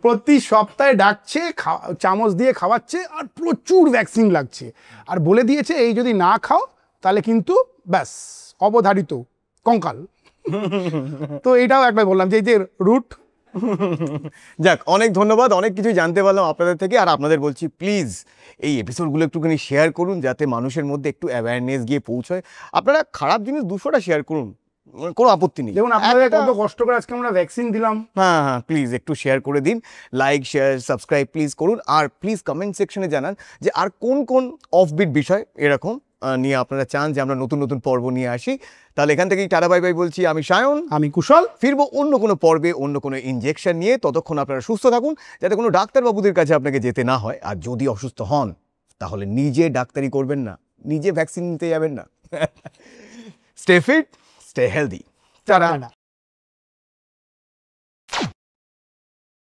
প্রতি সপ্তাহে ডাকছে, চামচ দিয়ে খাওয়াচ্ছে, আর প্রচুর ভ্যাকসিন লাগছে। আর বলে দিয়েছে এই যদি না খাও তাহলে কিন্তু ব্যাস অবধারিত কঙ্কাল। তো এটাও একবার বললাম যে এই যে রুট। যাক, অনেক ধন্যবাদ, অনেক কিছু জানতে পারলাম আপনাদের থেকে। আর আপনাদের বলছি প্লিজ এই এপিসোডগুলো একটুখানি শেয়ার করুন, যাতে মানুষের মধ্যে একটু অ্যাওয়ারনেস গিয়ে পৌঁছয়। আপনারা খারাপ জিনিস 200টা শেয়ার করুন, কোনো আপত্তি নেই। দেখুন আপনাদের কত কষ্ট করে আজকে আমরা ভ্যাকসিন দিলাম। হ্যাঁ হ্যাঁ, প্লিজ একটু শেয়ার করে দিন, লাইক শেয়ার সাবস্ক্রাইব প্লিজ করুন। আর প্লিজ কমেন্ট সেকশনে জানান যে আর কোন কোন অফবিট বিষয় এরকম নিয়ে আপনারা চান যে আমরা নতুন নতুন পর্ব নিয়ে আসি। তাহলে এখান থেকেই টাটা বাই বাই বলছি। আমি সায়ন, আমি কুশল। ফিরবো অন্য কোনো পর্বে অন্য কোনো ইনজেকশন নিয়ে। ততক্ষণ আপনারা সুস্থ থাকুন, যাতে কোনো ডাক্তারবাবুদের কাছে আপনাকে যেতে না হয়। আর যদি অসুস্থ হন তাহলে নিজে ডাক্তারি করবেন না, নিজে ভ্যাকসিন নিতে যাবেন না। Stay fit, stay healthy. Tata.